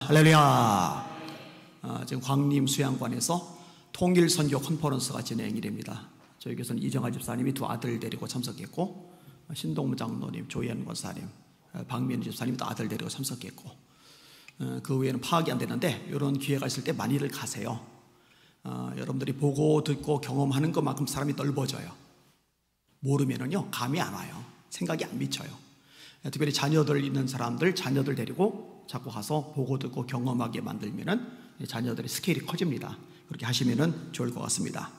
할렐루야. 지금 광림 수양관에서 통일선교 컨퍼런스가 진행이 됩니다. 저희 교회는 이정아 집사님이 두 아들 데리고 참석했고, 신동무 장로님, 조현 권사님, 박민우 집사님도 아들 데리고 참석했고, 그 외에는 파악이 안 되는데 이런 기회가 있을 때 많이들 가세요. 여러분들이 보고 듣고 경험하는 것만큼 사람이 넓어져요. 모르면은요 감이 안 와요. 생각이 안 미쳐요. 특별히 자녀들 있는 사람들, 자녀들 데리고 자꾸 가서 보고 듣고 경험하게 만들면은 자녀들의 스케일이 커집니다. 그렇게 하시면은 좋을 것 같습니다.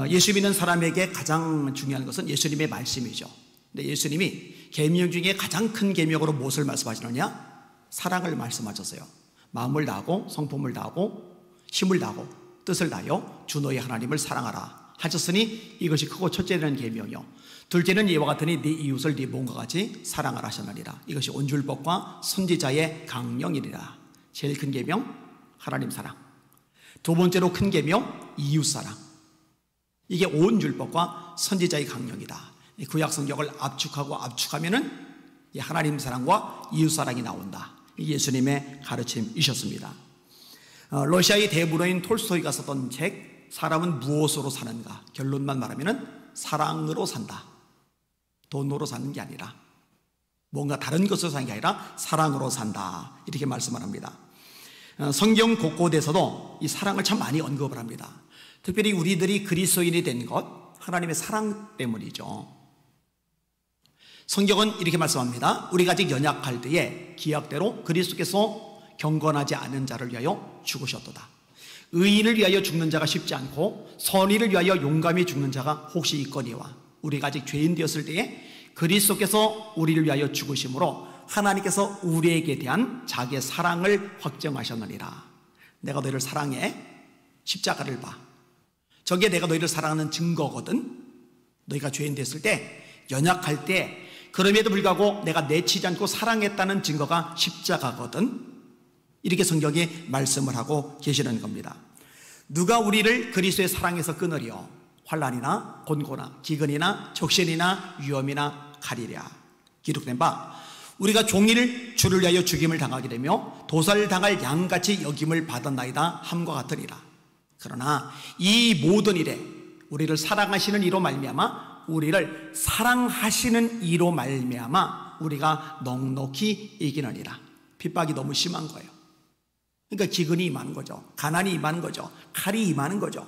예수 믿는 사람에게 가장 중요한 것은 예수님의 말씀이죠. 근데 예수님이 계명 중에 가장 큰 계명으로 무엇을 말씀하시느냐? 사랑을 말씀하셨어요. 마음을 다하고 성품을 다하고 힘을 다하고 뜻을 다하여 주 너의 하나님을 사랑하라 하셨으니 이것이 크고 첫째는 계명이요, 둘째는 이와 같으니 네 이웃을 네 몸과 같이 사랑하라 하셨느니라. 이것이 온줄법과 선지자의 강령이니라. 제일 큰 계명 하나님 사랑, 두 번째로 큰 계명 이웃 사랑. 이게 온줄법과 선지자의 강령이다. 구약 성경을 압축하면은 하나님 사랑과 이웃 사랑이 나온다. 예수님의 가르침이셨습니다. 러시아의 대문호인 톨스토이가 썼던 책 사람은 무엇으로 사는가, 결론만 말하면은 사랑으로 산다. 돈으로 사는 게 아니라, 뭔가 다른 것으로 사는 게 아니라 사랑으로 산다, 이렇게 말씀을 합니다. 성경 곳곳에서도 이 사랑을 참 많이 언급을 합니다. 특별히 우리들이 그리스도인이 된 것, 하나님의 사랑 때문이죠. 성경은 이렇게 말씀합니다. 우리가 아직 연약할 때에 기약대로 그리스도께서 경건하지 않은 자를 위하여 죽으셨도다. 의인을 위하여 죽는 자가 쉽지 않고 선의를 위하여 용감히 죽는 자가 혹시 있거니와, 우리가 아직 죄인 되었을 때에 그리스도께서 우리를 위하여 죽으심으로 하나님께서 우리에게 대한 자기의 사랑을 확정하셨느니라. 내가 너희를 사랑해, 십자가를 봐. 저게 내가 너희를 사랑하는 증거거든. 너희가 죄인 됐을 때, 연약할 때, 그럼에도 불구하고 내가 내치지 않고 사랑했다는 증거가 십자가거든. 이렇게 성경이 말씀을 하고 계시는 겁니다. 누가 우리를 그리스도의 사랑에서 끊으리요? 환난이나 곤고나 기근이나 적신이나 위험이나 칼이랴. 기록된 바 우리가 종일 주를 위하여 죽임을 당하게 되며 도살당할 양같이 여김을 받았나이다 함과 같으리라. 그러나 이 모든 일에 우리를 사랑하시는 이로 말미암아, 우리를 사랑하시는 이로 말미암아 우리가 넉넉히 이기느니라. 핍박이 너무 심한 거예요. 그러니까 기근이 임하는 거죠. 가난이 임하는 거죠. 칼이 임하는 거죠.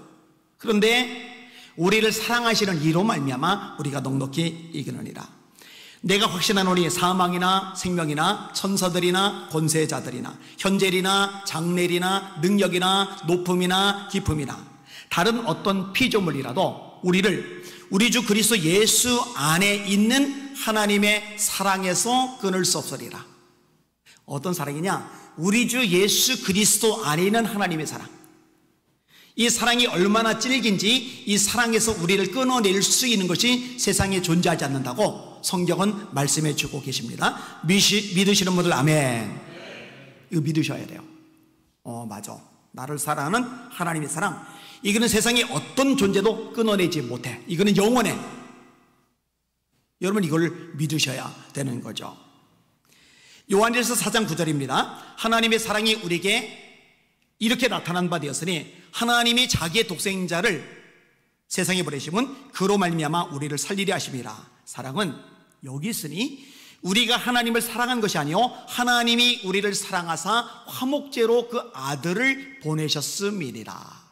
그런데 우리를 사랑하시는 이로 말미암아 우리가 넉넉히 이기느니라. 내가 확신하노니 사망이나 생명이나 천사들이나 권세자들이나 현재리나 장래리나 능력이나 높음이나 깊음이나 다른 어떤 피조물이라도 우리 주 그리스도 예수 안에 있는 하나님의 사랑에서 끊을 수 없으리라. 어떤 사랑이냐? 우리 주 예수 그리스도 안에 있는 하나님의 사랑. 이 사랑이 얼마나 질긴지 이 사랑에서 우리를 끊어낼 수 있는 것이 세상에 존재하지 않는다고 성경은 말씀해 주고 계십니다. 믿으시는 분들 아멘. 이거 믿으셔야 돼요. 맞아. 나를 사랑하는 하나님의 사랑, 이거는 세상에 어떤 존재도 끊어내지 못해. 이거는 영원해. 여러분 이걸 믿으셔야 되는 거죠. 요한일서 4장 9절입니다. 하나님의 사랑이 우리에게 이렇게 나타난 바 되었으니 하나님이 자기의 독생자를 세상에 보내심은 그로 말미암아 우리를 살리려 하심이라. 사랑은 여기 있으니 우리가 하나님을 사랑한 것이 아니요 하나님이 우리를 사랑하사 화목제로 그 아들을 보내셨음이니라.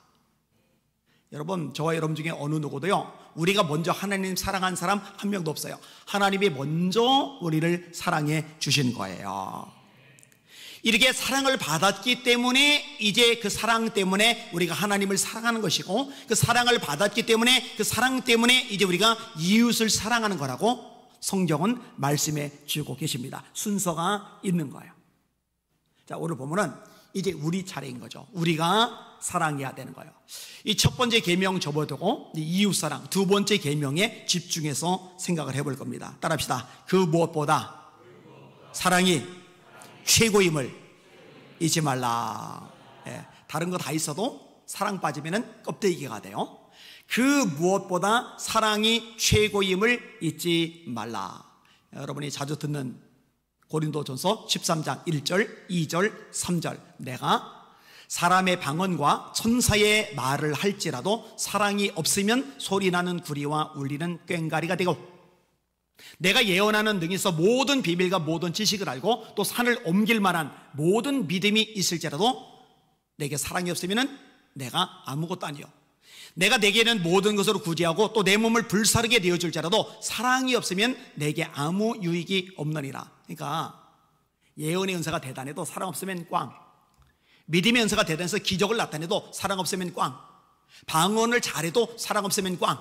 여러분, 저와 여러분 중에 어느 누구도요 우리가 먼저 하나님 사랑한 사람 한 명도 없어요. 하나님이 먼저 우리를 사랑해 주신 거예요. 이렇게 사랑을 받았기 때문에 이제 그 사랑 때문에 우리가 하나님을 사랑하는 것이고, 그 사랑을 받았기 때문에 그 사랑 때문에 이제 우리가 이웃을 사랑하는 거라고 성경은 말씀해 주고 계십니다. 순서가 있는 거예요. 자, 오늘 보면은 이제 우리 차례인 거죠. 우리가 사랑해야 되는 거예요. 이 첫 번째 계명 접어두고 이웃 사랑, 두 번째 계명에 집중해서 생각을 해볼 겁니다. 따라합시다. 그 무엇보다 사랑이 최고임을 잊지 말라. 다른 거 다 있어도 사랑 빠지면 껍데기가 돼요. 그 무엇보다 사랑이 최고임을 잊지 말라. 여러분이 자주 듣는 고린도전서 13장 1절, 2절, 3절. 내가 사람의 방언과 천사의 말을 할지라도 사랑이 없으면 소리나는 구리와 울리는 꽹과리가 되고, 내가 예언하는 능히 있어 모든 비밀과 모든 지식을 알고 또 산을 옮길 만한 모든 믿음이 있을지라도 내게 사랑이 없으면 내가 아무것도 아니요. 내가 내게는 모든 것으로 구제하고 또 내 몸을 불사르게 내어줄지라도 사랑이 없으면 내게 아무 유익이 없느니라. 그러니까 예언의 은사가 대단해도 사랑 없으면 꽝. 믿음의 은사가 대단해서 기적을 나타내도 사랑 없으면 꽝. 방언을 잘해도 사랑 없으면 꽝.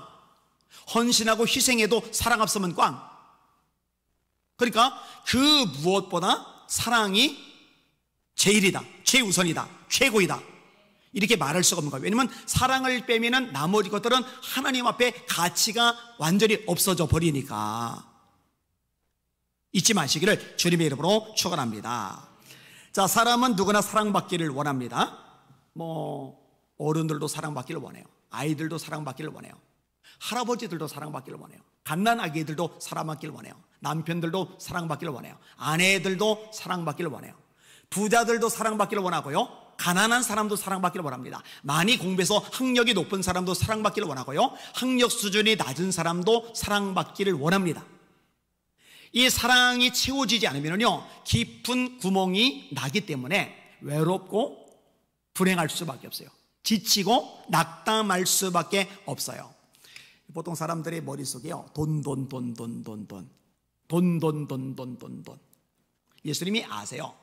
헌신하고 희생해도 사랑 없으면 꽝. 그러니까 그 무엇보다 사랑이 제일이다, 최우선이다, 최고이다, 이렇게 말할 수가 없는 거예요. 왜냐하면 사랑을 빼면 나머지 것들은 하나님 앞에 가치가 완전히 없어져 버리니까. 잊지 마시기를 주님의 이름으로 축원합니다. 자, 사람은 누구나 사랑받기를 원합니다. 어른들도 사랑받기를 원해요. 아이들도 사랑받기를 원해요. 할아버지들도 사랑받기를 원해요. 갓난아기들도 사랑받기를 원해요. 남편들도 사랑받기를 원해요. 아내들도 사랑받기를 원해요. 부자들도 사랑받기를 원하고요, 가난한 사람도 사랑받기를 원합니다. 많이 공부해서 학력이 높은 사람도 사랑받기를 원하고요, 학력 수준이 낮은 사람도 사랑받기를 원합니다. 이 사랑이 채워지지 않으면요, 깊은 구멍이 나기 때문에 외롭고 불행할 수밖에 없어요. 지치고 낙담할 수밖에 없어요. 보통 사람들의 머릿속에요, 돈. 예수님이 아세요.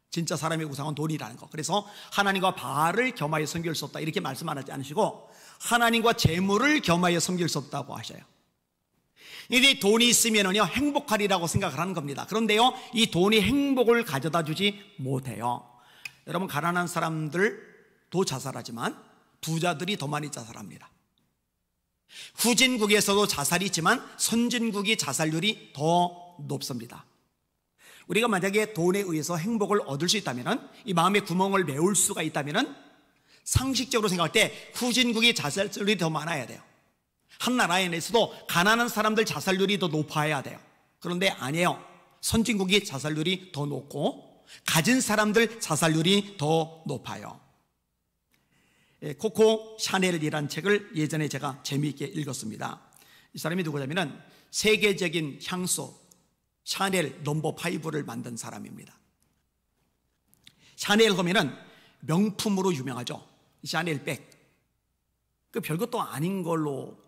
진짜 사람의 우상은 돈이라는 거. 그래서 하나님과 바알을 겸하여 섬길 수 없다, 이렇게 말씀 안 하지 않으시고 하나님과 재물을 겸하여 섬길 수 없다고 하셔요. 이제 돈이 있으면요 행복하리라고 생각을 하는 겁니다. 그런데요, 이 돈이 행복을 가져다 주지 못해요. 여러분, 가난한 사람들도 자살하지만 부자들이 더 많이 자살합니다. 후진국에서도 자살이 있지만 선진국이 자살률이 더 높습니다. 우리가 만약에 돈에 의해서 행복을 얻을 수 있다면, 이 마음의 구멍을 메울 수가 있다면, 상식적으로 생각할 때 후진국이 자살률이 더 많아야 돼요. 한 나라에 내에서도 가난한 사람들 자살률이 더 높아야 돼요. 그런데 아니에요. 선진국이 자살률이 더 높고 가진 사람들 자살률이 더 높아요. 코코 샤넬이라는 책을 예전에 제가 재미있게 읽었습니다. 이 사람이 누구냐면 세계적인 향수 샤넬 넘버 5를 만든 사람입니다. 샤넬 하면은 명품으로 유명하죠. 샤넬 백. 그 별것도 아닌 걸로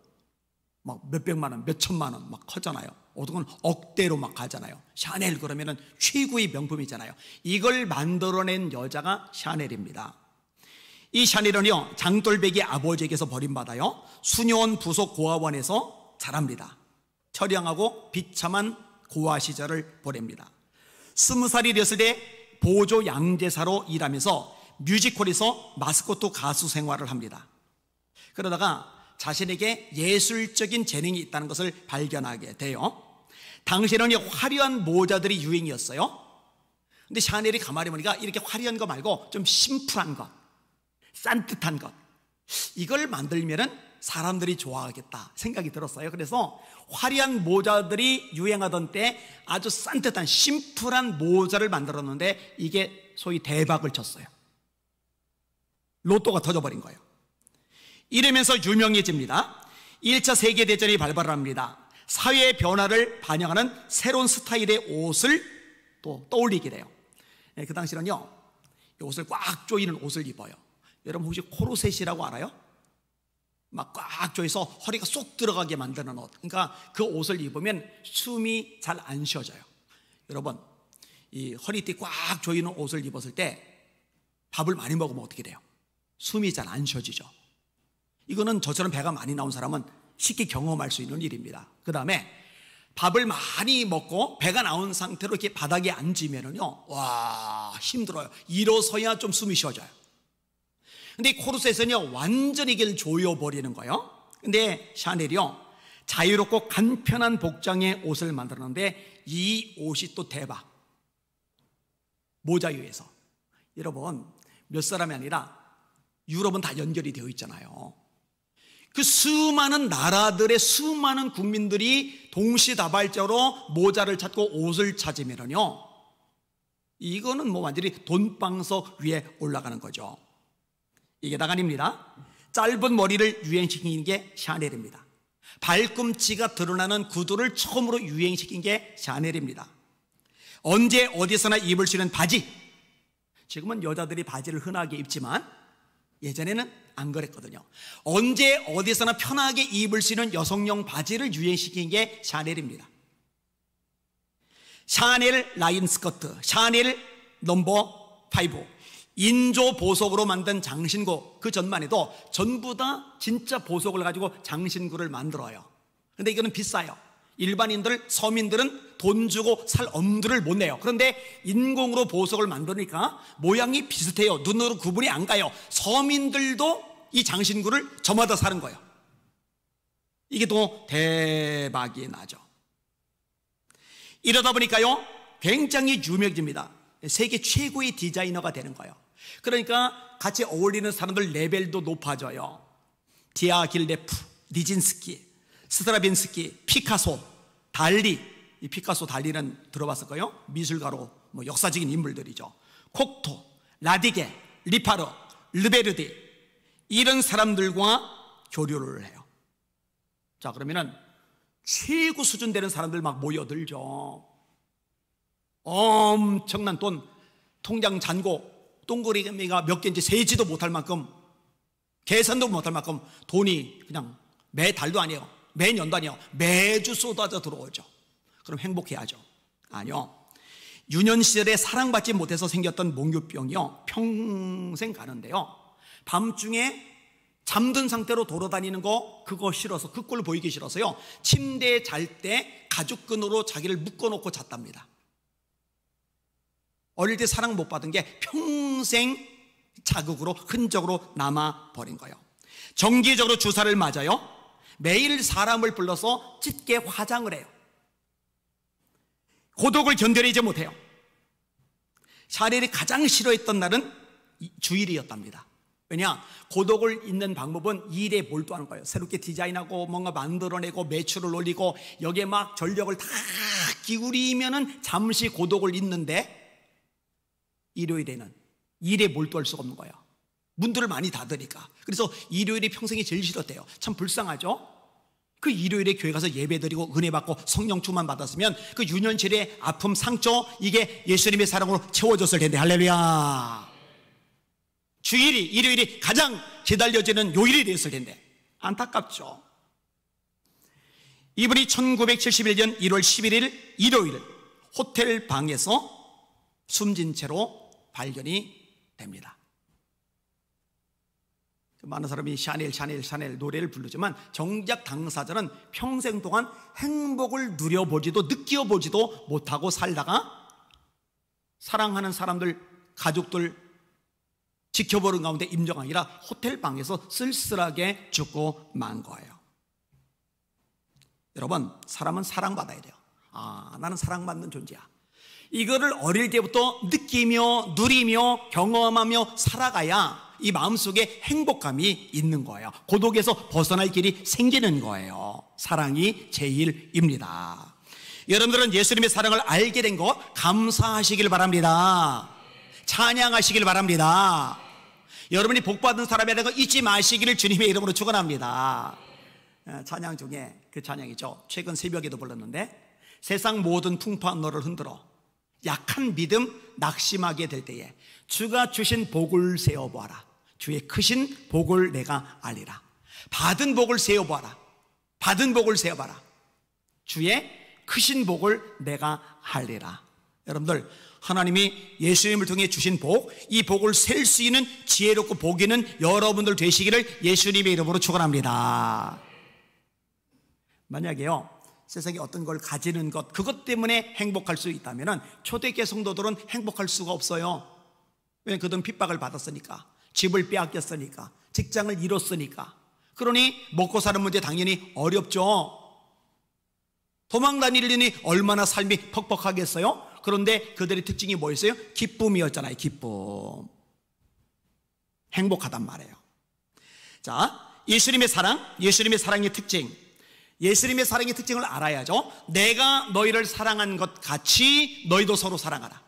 막 몇백만 원, 몇천만 원 막 하잖아요. 어떤 건 억대로 막 가잖아요. 샤넬 그러면은 최고의 명품이잖아요. 이걸 만들어낸 여자가 샤넬입니다. 이 샤넬은요, 장돌배기 아버지에게서 버림받아요, 수녀원 부속 고아원에서 자랍니다. 처량하고 비참한 고아 시절을 보냅니다. 20살이 되었을 때 보조 양제사로 일하면서 뮤지컬에서 마스코트 가수 생활을 합니다. 그러다가 자신에게 예술적인 재능이 있다는 것을 발견하게 돼요. 당시에는 화려한 모자들이 유행이었어요. 근데 샤넬이 가만히 보니까 이렇게 화려한 거 말고 좀 심플한 것, 산뜻한 것, 이걸 만들면은 사람들이 좋아하겠다 생각이 들었어요. 그래서 화려한 모자들이 유행하던 때 아주 산뜻한 심플한 모자를 만들었는데 이게 소위 대박을 쳤어요. 로또가 터져버린 거예요. 이러면서 유명해집니다. 1차 세계대전이 발발합니다. 사회의 변화를 반영하는 새로운 스타일의 옷을 또 떠올리게 돼요. 그 당시는요, 옷을 꽉 조이는 옷을 입어요. 여러분 혹시 코르셋이라고 알아요? 막 꽉 조여서 허리가 쏙 들어가게 만드는 옷. 그러니까 그 옷을 입으면 숨이 잘 안 쉬어져요. 여러분, 이 허리띠 꽉 조이는 옷을 입었을 때 밥을 많이 먹으면 어떻게 돼요? 숨이 잘 안 쉬어지죠. 이거는 저처럼 배가 많이 나온 사람은 쉽게 경험할 수 있는 일입니다. 그 다음에 밥을 많이 먹고 배가 나온 상태로 이렇게 바닥에 앉으면은요, 와, 힘들어요. 일어서야 좀 숨이 쉬어져요. 근데 이 코르셋은요, 완전히 이걸 조여버리는 거예요. 근데 샤넬이요, 자유롭고 간편한 복장의 옷을 만들었는데 이 옷이 또 대박. 모자에 의해서. 여러분, 몇 사람이 아니라 유럽은 다 연결이 되어 있잖아요. 그 수많은 나라들의 수많은 국민들이 동시다발적으로 모자를 찾고 옷을 찾으면요, 이거는 뭐 완전히 돈방석 위에 올라가는 거죠. 이게 다가 아닙니다. 짧은 머리를 유행시킨 게 샤넬입니다. 발꿈치가 드러나는 구두를 처음으로 유행시킨 게 샤넬입니다. 언제 어디서나 입을 수 있는 바지, 지금은 여자들이 바지를 흔하게 입지만 예전에는 안 그랬거든요. 언제 어디서나 편하게 입을 수 있는 여성용 바지를 유행시킨 게 샤넬입니다. 샤넬 라인 스커트, 샤넬 넘버 5, 인조 보석으로 만든 장신구, 그 전만 해도 전부 다 진짜 보석을 가지고 장신구를 만들어요. 근데 이거는 비싸요. 일반인들, 서민들은 돈 주고 살 엄두를 못 내요. 그런데 인공으로 보석을 만드니까 모양이 비슷해요. 눈으로 구분이 안 가요. 서민들도 이 장신구를 저마다 사는 거예요. 이게 또 대박이 나죠. 이러다 보니까요, 굉장히 유명해집니다. 세계 최고의 디자이너가 되는 거예요. 그러니까 같이 어울리는 사람들 레벨도 높아져요. 디아길레프, 니진스키, 스트라빈스키, 피카소, 달리. 이 피카소, 달리는 들어봤을 거예요. 미술가로 뭐 역사적인 인물들이죠. 콕토, 라디게, 리파르, 르베르디, 이런 사람들과 교류를 해요. 자, 그러면은 최고 수준 되는 사람들 막 모여들죠. 엄청난 돈, 통장 잔고 동그라미가 몇 개인지 세지도 못할 만큼, 계산도 못할 만큼 돈이 그냥 매달도 아니에요, 매년도 아니에요, 매주 쏟아져 들어오죠. 그럼 행복해야죠? 아니요. 유년 시절에 사랑받지 못해서 생겼던 몽유병이요, 평생 가는데요, 밤중에 잠든 상태로 돌아다니는 거, 그거 싫어서, 그 꼴 보이기 싫어서요, 침대에 잘 때 가죽끈으로 자기를 묶어놓고 잤답니다. 어릴 때 사랑 못 받은 게 평생 자극으로, 흔적으로 남아버린 거예요. 정기적으로 주사를 맞아요. 매일 사람을 불러서 짙게 화장을 해요. 고독을 견뎌내지 못해요. 샤넬이 가장 싫어했던 날은 주일이었답니다. 왜냐? 고독을 잊는 방법은 일에 몰두하는 거예요. 새롭게 디자인하고 뭔가 만들어내고 매출을 올리고 여기에 막 전력을 다 기울이면은 잠시 고독을 잊는데, 일요일에는 일에 몰두할 수가 없는 거예요. 문들을 많이 닫으니까. 그래서 일요일이 평생이 제일 싫었대요. 참 불쌍하죠? 그 일요일에 교회 가서 예배드리고 은혜 받고 성령 충만 받았으면 그 유년실의 아픔, 상처, 이게 예수님의 사랑으로 채워졌을 텐데. 할렐루야. 주일이, 일요일이 가장 기다려지는 요일이 됐을 텐데. 안타깝죠. 이분이 1971년 1월 11일 일요일 호텔 방에서 숨진 채로 발견이 됩니다. 많은 사람이 샤넬, 샤넬, 샤넬 노래를 부르지만 정작 당사자는 평생 동안 행복을 누려보지도 느껴보지도 못하고 살다가 사랑하는 사람들, 가족들 지켜보는 가운데 임종이 아니라 호텔 방에서 쓸쓸하게 죽고 만 거예요. 여러분, 사람은 사랑받아야 돼요. 아, 나는 사랑받는 존재야. 이거를 어릴 때부터 느끼며 누리며 경험하며 살아가야 이 마음속에 행복감이 있는 거예요. 고독에서 벗어날 길이 생기는 거예요. 사랑이 제일입니다. 여러분들은 예수님의 사랑을 알게 된 거 감사하시길 바랍니다. 찬양하시길 바랍니다. 여러분이 복받은 사람이라는 거 잊지 마시기를 주님의 이름으로 축원합니다. 찬양 중에 그 찬양이죠. 최근 새벽에도 불렀는데, 세상 모든 풍파한 너를 흔들어 약한 믿음 낙심하게 될 때에 주가 주신 복을 세어보아라. 주의 크신 복을 내가 알리라. 받은 복을 세어보아라. 받은 복을 세어봐라. 주의 크신 복을 내가 알리라. 여러분들, 하나님이 예수님을 통해 주신 복, 이 복을 셀 수 있는 지혜롭고 복 있는 여러분들 되시기를 예수님의 이름으로 축원합니다. 만약에요, 세상에 어떤 걸 가지는 것, 그것 때문에 행복할 수 있다면 초대교회 성도들은 행복할 수가 없어요. 왜냐하면 그들은 핍박을 받았으니까, 집을 빼앗겼으니까, 직장을 잃었으니까. 그러니 먹고 사는 문제 당연히 어렵죠. 도망 다니려니 얼마나 삶이 퍽퍽하겠어요? 그런데 그들의 특징이 뭐였어요? 기쁨이었잖아요. 기쁨. 행복하단 말이에요. 자, 예수님의 사랑, 예수님의 사랑의 특징, 예수님의 사랑의 특징을 알아야죠. 내가 너희를 사랑한 것 같이 너희도 서로 사랑하라.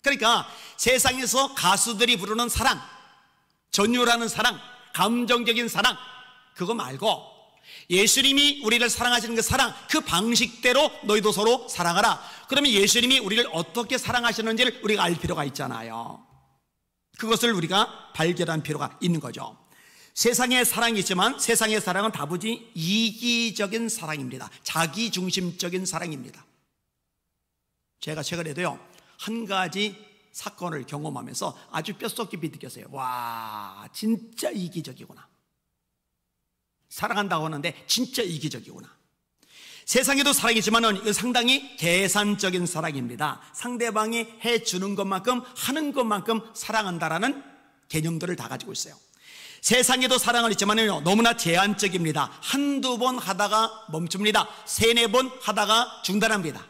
그러니까 세상에서 가수들이 부르는 사랑, 전율하는 사랑, 감정적인 사랑, 그거 말고 예수님이 우리를 사랑하시는 그 사랑, 그 방식대로 너희도 서로 사랑하라. 그러면 예수님이 우리를 어떻게 사랑하시는지를 우리가 알 필요가 있잖아요. 그것을 우리가 발견할 필요가 있는 거죠. 세상에 사랑이 있지만 세상의 사랑은 다부지 이기적인 사랑입니다. 자기중심적인 사랑입니다. 제가 최근에도요, 한 가지 사건을 경험하면서 아주 뼛속 깊이 느꼈어요. 와, 진짜 이기적이구나. 사랑한다고 하는데 진짜 이기적이구나. 세상에도 사랑이지만 이건 상당히 계산적인 사랑입니다. 상대방이 해주는 것만큼, 하는 것만큼 사랑한다라는 개념들을 다 가지고 있어요. 세상에도 사랑은 있지만 너무나 제한적입니다. 한두 번 하다가 멈춥니다. 세네 번 하다가 중단합니다.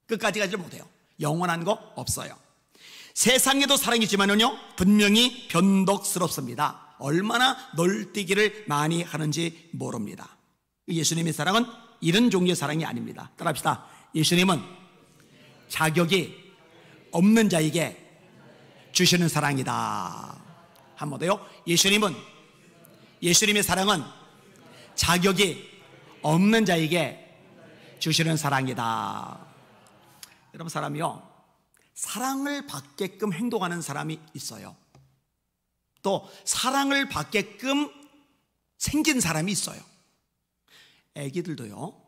끝까지 가지 못해요. 영원한 거 없어요. 세상에도 사랑이지만요, 분명히 변덕스럽습니다. 얼마나 널뛰기를 많이 하는지 모릅니다. 예수님의 사랑은 이런 종류의 사랑이 아닙니다. 따라합시다. 예수님은 자격이 없는 자에게 주시는 사랑이다. 한 번 더요. 예수님의 사랑은 자격이 없는 자에게 주시는 사랑이다. 여러분, 사람이요, 사랑을 받게끔 행동하는 사람이 있어요. 또 사랑을 받게끔 생긴 사람이 있어요. 애기들도요,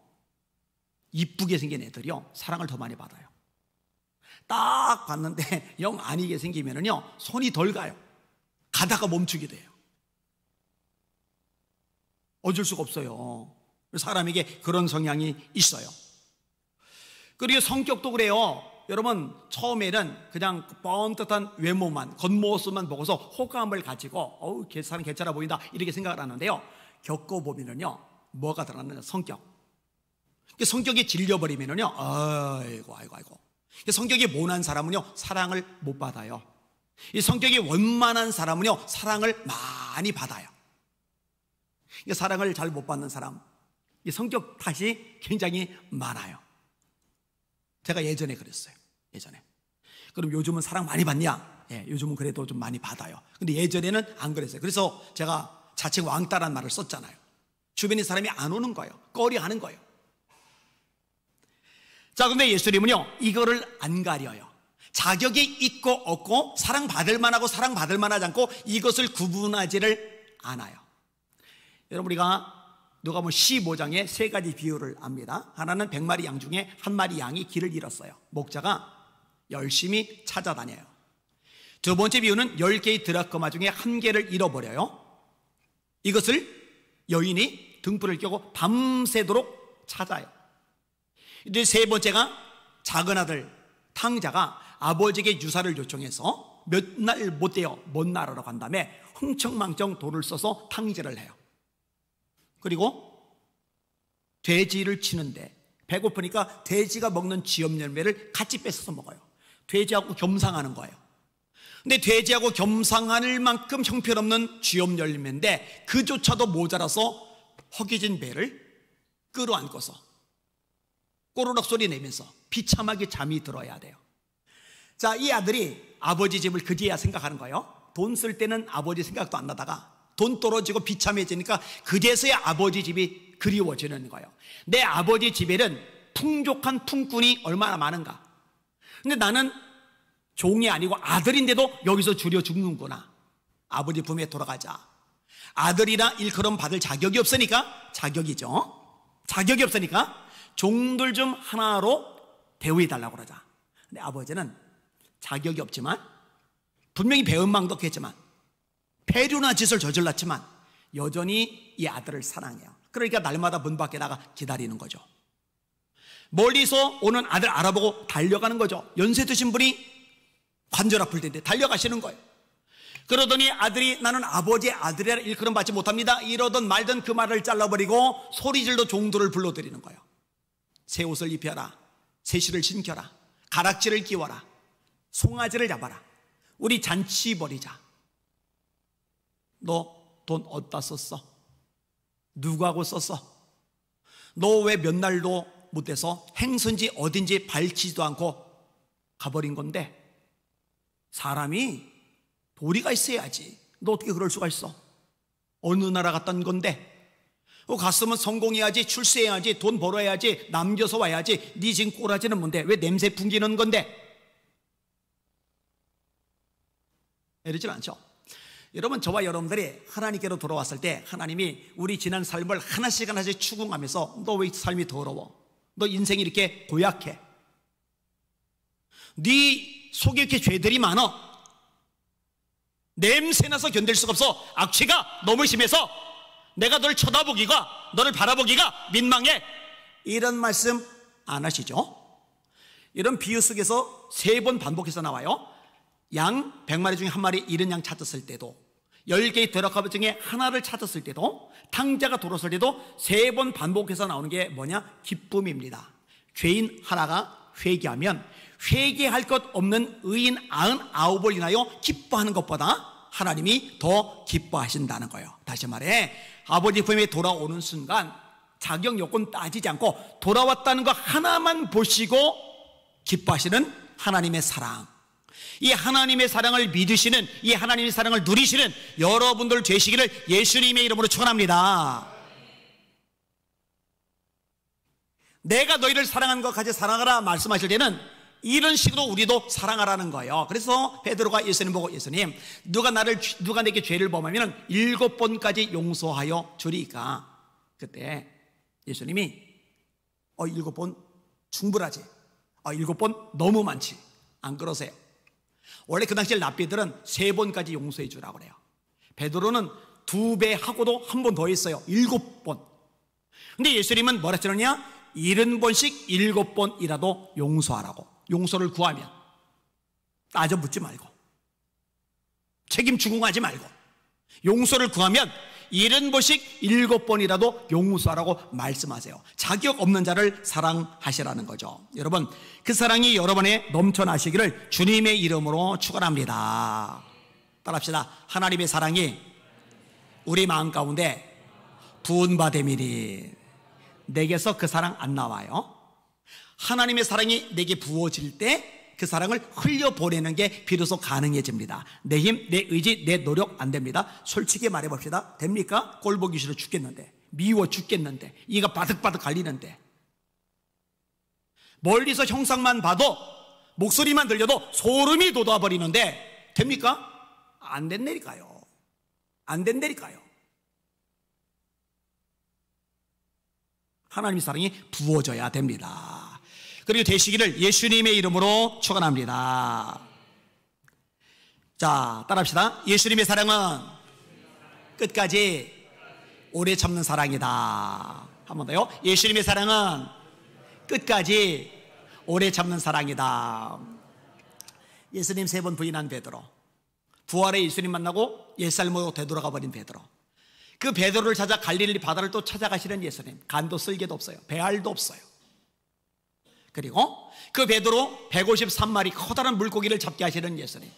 이쁘게 생긴 애들이요, 사랑을 더 많이 받아요. 딱 봤는데 영 아니게 생기면은요, 손이 덜 가요. 가다가 멈추게 돼요. 어쩔 수가 없어요. 사람에게 그런 성향이 있어요. 그리고 성격도 그래요. 여러분, 처음에는 그냥 뻔듯한 외모만, 겉모습만 보고서 호감을 가지고 사람 괜찮아 보인다 이렇게 생각을 하는데요, 겪어보면은요, 뭐가 들어가느냐, 성격. 성격이 질려버리면은요, 아이고. 성격이 모난 사람은요, 사랑을 못 받아요. 이 성격이 원만한 사람은요, 사랑을 많이 받아요. 사랑을 잘 못 받는 사람, 이 성격 탓이 굉장히 많아요. 제가 예전에 그랬어요. 그럼 요즘은 사랑 많이 받냐? 예, 요즘은 그래도 좀 많이 받아요. 근데 예전에는 안 그랬어요. 그래서 제가 자칭 왕따란 말을 썼잖아요. 주변에 사람이 안 오는 거예요. 꺼려하는 거예요. 자, 근데 예수님은요, 이거를 안 가려요. 자격이 있고 없고, 사랑받을 만하고 사랑받을 만하지 않고, 이것을 구분하지를 않아요. 여러분, 우리가 누가복음 15장에 세 가지 비유를 압니다. 하나는 100마리 양 중에 한 마리 양이 길을 잃었어요. 목자가 열심히 찾아다녀요. 두 번째 비유는 10개의 드라크마 중에 한 개를 잃어버려요. 이것을 여인이 등불을 켜고 밤새도록 찾아요. 이제 세 번째가 작은 아들 탕자가 아버지에게 유사를 요청해서 몇 날 못 돼요. 먼 나라로 간 다음에 흥청망청 돈을 써서 탕제를 해요. 그리고 돼지를 치는데 배고프니까 돼지가 먹는 쥐염 열매를 같이 뺏어서 먹어요. 돼지하고 겸상하는 거예요. 근데 돼지하고 겸상할 만큼 형편없는 쥐염 열매인데 그조차도 모자라서 허기진 배를 끌어안고서 꼬르륵 소리 내면서 비참하게 잠이 들어야 돼요. 자, 이 아들이 아버지 집을 그제야 생각하는 거예요. 돈 쓸 때는 아버지 생각도 안 나다가 돈 떨어지고 비참해지니까 그제서야 아버지 집이 그리워지는 거예요. 내 아버지 집에는 풍족한 품꾼이 얼마나 많은가. 근데 나는 종이 아니고 아들인데도 여기서 줄여 죽는구나. 아버지 품에 돌아가자. 아들이나 일컬음 받을 자격이 없으니까, 자격이죠. 자격이 없으니까 종들 중 하나로 대우해달라고 그러자. 근데 아버지는 자격이 없지만, 분명히 배은망덕했지만, 폐륜한 짓을 저질렀지만 여전히 이 아들을 사랑해요. 그러니까 날마다 문 밖에 나가 기다리는 거죠. 멀리서 오는 아들 알아보고 달려가는 거죠. 연세 드신 분이 관절 아플 텐데 달려가시는 거예요. 그러더니 아들이 나는 아버지의 아들이라 일컬음 받지 못합니다 이러던 말던 그 말을 잘라버리고 소리질로 종들을 불러들이는 거예요. 새 옷을 입혀라, 새 실을 신겨라, 가락지를 끼워라, 송아지를 잡아라, 우리 잔치 벌이자. 너 돈 어디다 썼어? 누구하고 썼어? 너 왜 몇 날도 못 돼서 행선지 어딘지 밝히지도 않고 가버린 건데, 사람이 도리가 있어야지. 너 어떻게 그럴 수가 있어? 어느 나라 갔던 건데, 갔으면 성공해야지, 출세해야지, 돈 벌어야지, 남겨서 와야지. 네 지금 꼬라지는 뭔데? 왜 냄새 풍기는 건데? 이러질 않죠. 여러분, 저와 여러분들이 하나님께로 돌아왔을 때 하나님이 우리 지난 삶을 하나씩 하나씩 추궁하면서, 너 왜 삶이 더러워? 너 인생이 이렇게 고약해? 네 속에 이렇게 죄들이 많아. 냄새나서 견딜 수가 없어. 악취가 너무 심해서 내가 너를 쳐다보기가, 너를 바라보기가 민망해. 이런 말씀 안 하시죠? 이런 비유 속에서 3번 반복해서 나와요. 양 100마리 중에 1마리 잃은 양 찾았을 때도, 10개의 되락가봇 중에 하나를 찾았을 때도, 탕자가 돌았을 때도 3번 반복해서 나오는 게 뭐냐? 기쁨입니다. 죄인 하나가 회개하면 회개할 것 없는 의인 99을 인하여 기뻐하는 것보다 하나님이 더 기뻐하신다는 거예요. 다시 말해, 아버지 품에 돌아오는 순간 자격 요건 따지지 않고 돌아왔다는 거 하나만 보시고 기뻐하시는 하나님의 사랑, 이 하나님의 사랑을 믿으시는, 이 하나님의 사랑을 누리시는 여러분들 되시기를 예수님의 이름으로 축원합니다. 내가 너희를 사랑한 것까지 사랑하라 말씀하실 때는 이런 식으로 우리도 사랑하라는 거예요. 그래서 베드로가 예수님 보고, 예수님, 누가 내게 죄를 범하면 7번까지 용서하여 주리까? 그때 예수님이 7번 충분하지, 7번 너무 많지, 안 그러세요? 원래 그 당시에 랍비들은 3번까지 용서해 주라고 그래요. 베드로는 2배 하고도 1번 더 했어요. 7번. 근데 예수님은 뭐라 했느냐? 70번씩 7번이라도 용서하라고. 용서를 구하면 따져 묻지 말고, 책임 추궁하지 말고, 용서를 구하면 70번씩 7번이라도 용서하라고 말씀하세요. 자격 없는 자를 사랑하시라는 거죠. 여러분, 그 사랑이 여러분에 넘쳐나시기를 주님의 이름으로 축원합니다. 따라합시다. 하나님의 사랑이 우리 마음 가운데 부은바되미니. 내게서 그 사랑 안 나와요. 하나님의 사랑이 내게 부어질 때 그 사랑을 흘려보내는 게 비로소 가능해집니다. 내 힘, 내 의지, 내 노력 안 됩니다. 솔직히 말해봅시다. 됩니까? 꼴 보기 싫어 죽겠는데, 미워 죽겠는데, 이가 바득바득 갈리는데, 멀리서 형상만 봐도, 목소리만 들려도 소름이 돋아버리는데 됩니까? 안 된다니까요. 안 된다니까요. 하나님의 사랑이 부어져야 됩니다. 그리고 되시기를 예수님의 이름으로 축원합니다. 자, 따라합시다. 예수님의 사랑은 끝까지 오래 참는 사랑이다. 한 번 더요. 예수님의 사랑은 끝까지 오래 참는 사랑이다. 예수님 3번 부인한 베드로, 부활의 예수님 만나고 옛삶으로 되돌아가 버린 베드로, 그 베드로를 찾아 갈릴리 바다를 또 찾아가시는 예수님, 간도 쓸개도 없어요. 배알도 없어요. 그리고 그 베드로 153마리 커다란 물고기를 잡게 하시는 예수님,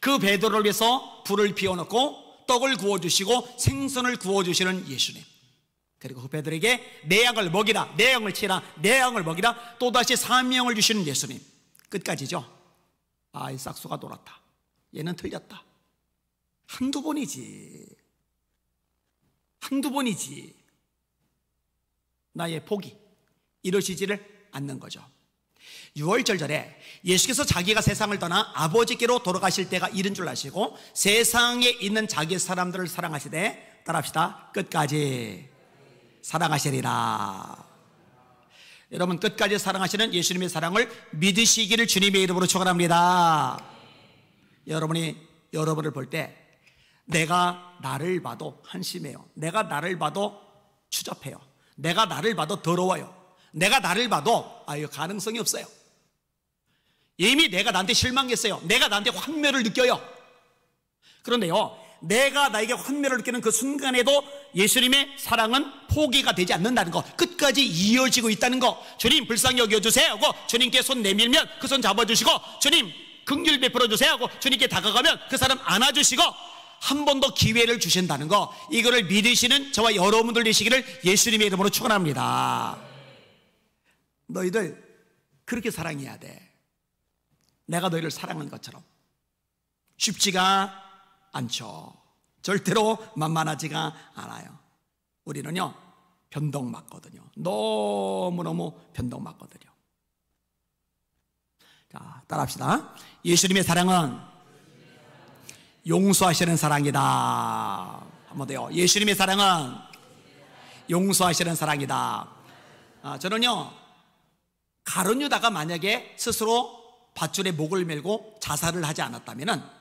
그 베드로를 위해서 불을 피워놓고 떡을 구워주시고 생선을 구워주시는 예수님, 그리고 그 베드로에게 내 양을 먹이라, 내 양을 치라, 내 양을 먹이라 또다시 사명을 주시는 예수님. 끝까지죠. 이 싹수가 돌았다, 얘는 틀렸다. 한두 번이지. 나의 포기 이러시지를 않는 거죠. 6월절절에 예수께서 자기가 세상을 떠나 아버지께로 돌아가실 때가 이른 줄 아시고 세상에 있는 자기 사람들을 사랑하시되, 따라합시다. 끝까지 사랑하시리라. 여러분, 끝까지 사랑하시는 예수님의 사랑을 믿으시기를 주님의 이름으로 축원합니다. 여러분이 여러분을 볼 때 내가 나를 봐도 한심해요. 내가 나를 봐도 추잡해요. 내가 나를 봐도 더러워요. 내가 나를 봐도 가능성이 없어요. 이미 내가 나한테 실망했어요. 내가 나한테 환멸을 느껴요. 그런데요, 내가 나에게 환멸을 느끼는 그 순간에도 예수님의 사랑은 포기가 되지 않는다는 거, 끝까지 이어지고 있다는 거. 주님 불쌍히 여겨주세요 하고 주님께 손 내밀면 그 손 잡아주시고, 주님 긍휼 베풀어주세요 하고 주님께 다가가면 그 사람 안아주시고 한 번 더 기회를 주신다는 거, 이거를 믿으시는 저와 여러분들 되시기를 예수님의 이름으로 축원합니다. 너희들 그렇게 사랑해야 돼. 내가 너희를 사랑한 것처럼. 쉽지가 않죠. 절대로 만만하지가 않아요. 우리는요, 변덕맞거든요. 너무너무 변덕맞거든요. 자, 따라합시다. 예수님의 사랑은 용서하시는 사랑이다. 한번 더요. 예수님의 사랑은 용서하시는 사랑이다. 저는요, 가룟 유다가 만약에 스스로 밧줄에 목을 메고 자살을 하지 않았다면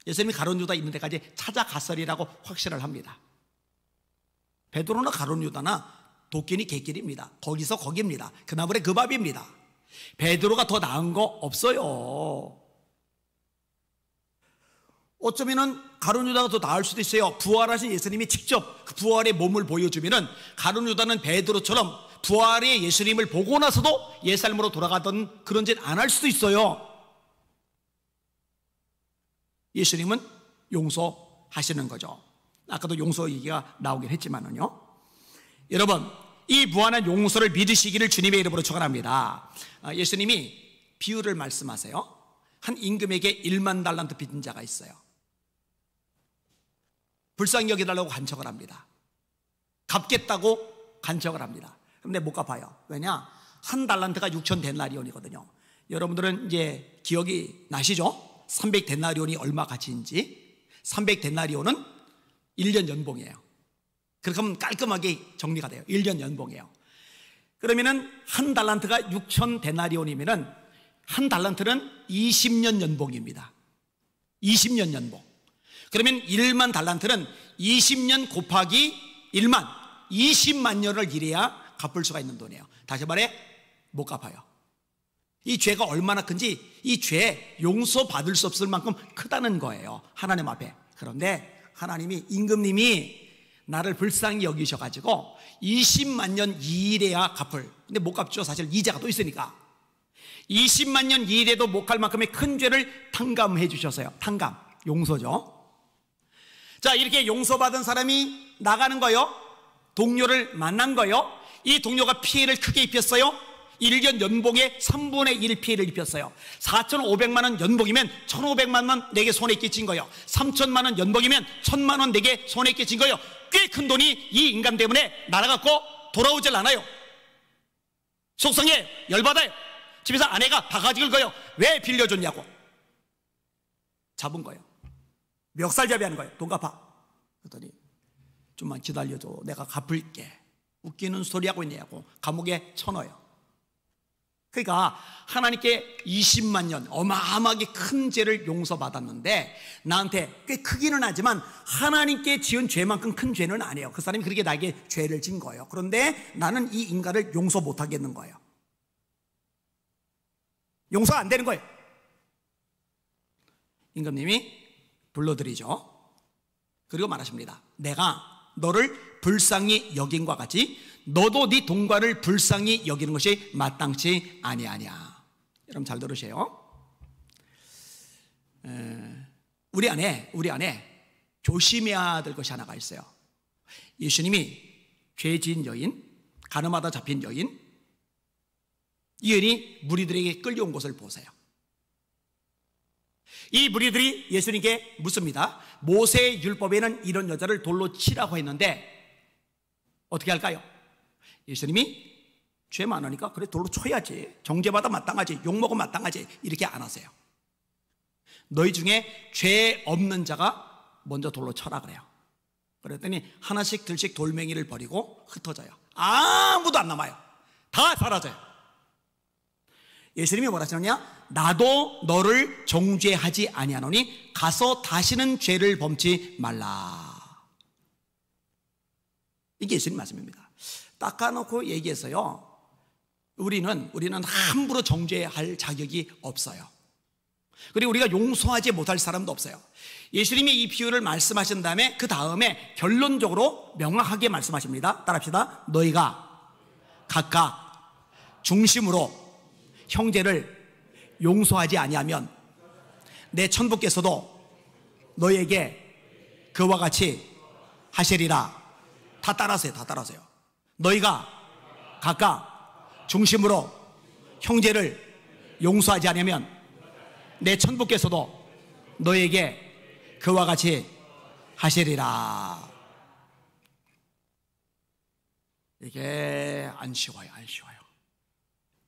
예수님이 가룟 유다 있는 데까지 찾아갔으리라고 확신을 합니다. 베드로나 가룟 유다나 도끼니 개길입니다. 거기서 거기입니다. 그 나물에 그 밥입니다. 베드로가 더 나은 거 없어요. 어쩌면은 가룟 유다가 더 나을 수도 있어요. 부활하신 예수님이 직접 그 부활의 몸을 보여주면은 가룟 유다는 베드로처럼 부활의 예수님을 보고 나서도 옛삶으로 돌아가던 그런 짓 안 할 수도 있어요. 예수님은 용서하시는 거죠. 아까도 용서 얘기가 나오긴 했지만은요. 여러분, 이 무한한 용서를 믿으시기를 주님의 이름으로 축원합니다. 예수님이 비유를 말씀하세요. 한 임금에게 1만 달란트 빚진 자가 있어요. 불쌍히 여겨달라고 간청을 합니다. 갚겠다고 간청을 합니다. 그런데 못 갚아요. 왜냐? 한 달란트가 6천 데나리온이거든요. 여러분들은 이제 기억이 나시죠? 300 데나리온이 얼마 가치인지. 300 데나리온은 1년 연봉이에요. 그렇게 하면 깔끔하게 정리가 돼요. 1년 연봉이에요. 그러면은 한 달란트가 6천 데나리온이면은 한 달란트는 20년 연봉입니다. 20년 연봉. 그러면 1만 달란트는 20년 곱하기 1만, 20만 년을 일해야 갚을 수가 있는 돈이에요. 다시 말해, 못 갚아요. 이 죄가 얼마나 큰지, 이 죄 용서받을 수 없을 만큼 크다는 거예요, 하나님 앞에. 그런데 하나님이, 임금님이 나를 불쌍히 여기셔가지고 20만 년 일해야 갚을. 근데 못 갚죠. 사실 이자가 또 있으니까. 20만 년 일해도 못 갈 만큼의 큰 죄를 탕감해 주셨어요. 탕감, 용서죠. 자, 이렇게 용서받은 사람이 나가는 거요. 동료를 만난 거요. 이 동료가 피해를 크게 입혔어요. 1년 연봉의 3분의 1 피해를 입혔어요. 4,500만 원 연봉이면 1,500만 원 내게 손에 끼친 거예요. 3,000만 원 연봉이면 1,000만 원 내게 손에 끼친 거예요. 꽤 큰 돈이 이 인간 때문에 날아갔고 돌아오질 않아요. 속상해, 열받아요. 집에서 아내가 바가지 긁어요. 왜 빌려줬냐고. 잡은 거예요. 멱살잡이 하는 거예요. 돈 갚아. 그랬더니 좀만 기다려줘, 내가 갚을게. 웃기는 소리 하고 있냐고 감옥에 쳐넣어요. 그러니까 하나님께 20만 년 어마어마하게 큰 죄를 용서받았는데 나한테 꽤 크기는 하지만 하나님께 지은 죄만큼 큰 죄는 아니에요. 그 사람이 그렇게 나에게 죄를 진 거예요. 그런데 나는 이 인간을 용서 못하겠는 거예요. 용서가 안 되는 거예요. 임금님이 불러들이죠. 그리고 말하십니다. 내가 너를 불쌍히 여긴과 같이 너도 네 동과를 불쌍히 여기는 것이 마땅치 아니하냐. 여러분 잘 들으세요. 우리 안에 조심해야 될 것이 하나가 있어요. 예수님이 죄 지은 여인, 가늠하다 잡힌 여인, 이 여인이 무리들에게 끌려온 것을 보세요. 이 무리들이 예수님께 묻습니다. 모세의 율법에는 이런 여자를 돌로 치라고 했는데 어떻게 할까요? 예수님이 죄 많으니까 그래 돌로 쳐야지, 정죄받아 마땅하지, 욕먹어 마땅하지, 이렇게 안 하세요. 너희 중에 죄 없는 자가 먼저 돌로 쳐라 그래요. 그랬더니 하나씩 둘씩 돌멩이를 버리고 흩어져요. 아무도 안 남아요. 다 사라져요. 예수님이 뭐라 하시느냐? 나도 너를 정죄하지 아니하노니 가서 다시는 죄를 범치 말라. 이게 예수님 말씀입니다. 닦아놓고 얘기해서요, 우리는 함부로 정죄할 자격이 없어요. 그리고 우리가 용서하지 못할 사람도 없어요. 예수님이 이 비유를 말씀하신 다음에 그 다음에 결론적으로 명확하게 말씀하십니다. 따라합시다. 너희가 각각 중심으로 형제를 용서하지 아니하면 내 천부께서도 너희에게 그와 같이 하시리라. 다 따라하세요. 다 따라하세요. 너희가 각각 중심으로 형제를 용서하지 않으면 내 천부께서도 너에게 그와 같이 하시리라. 이게 안 쉬워요. 안 쉬워요.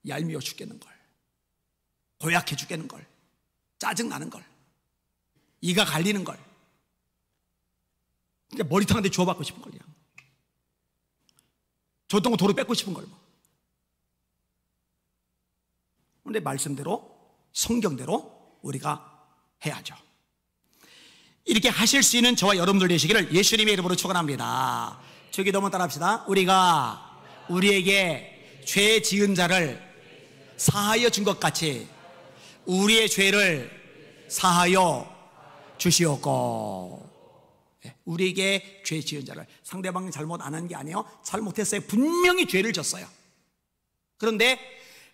얄미워 죽겠는 걸, 고약해 죽겠는 걸, 짜증나는 걸, 이가 갈리는 걸, 그냥 머리통한테 주워받고 싶은 걸, 그냥 줬던 거 도로 뺏고 싶은 걸. 그런데 말씀대로, 성경대로 우리가 해야죠. 이렇게 하실 수 있는 저와 여러분들 되시기를 예수님의 이름으로 축원합니다. 주기도 한번 따라합시다. 우리가 우리에게 죄 지은 자를 사하여 준 것 같이 우리의 죄를 사하여 주시옵고. 우리에게 죄 지은 자를, 상대방이 잘못 안 한 게 아니에요. 잘못했어요. 분명히 죄를 졌어요. 그런데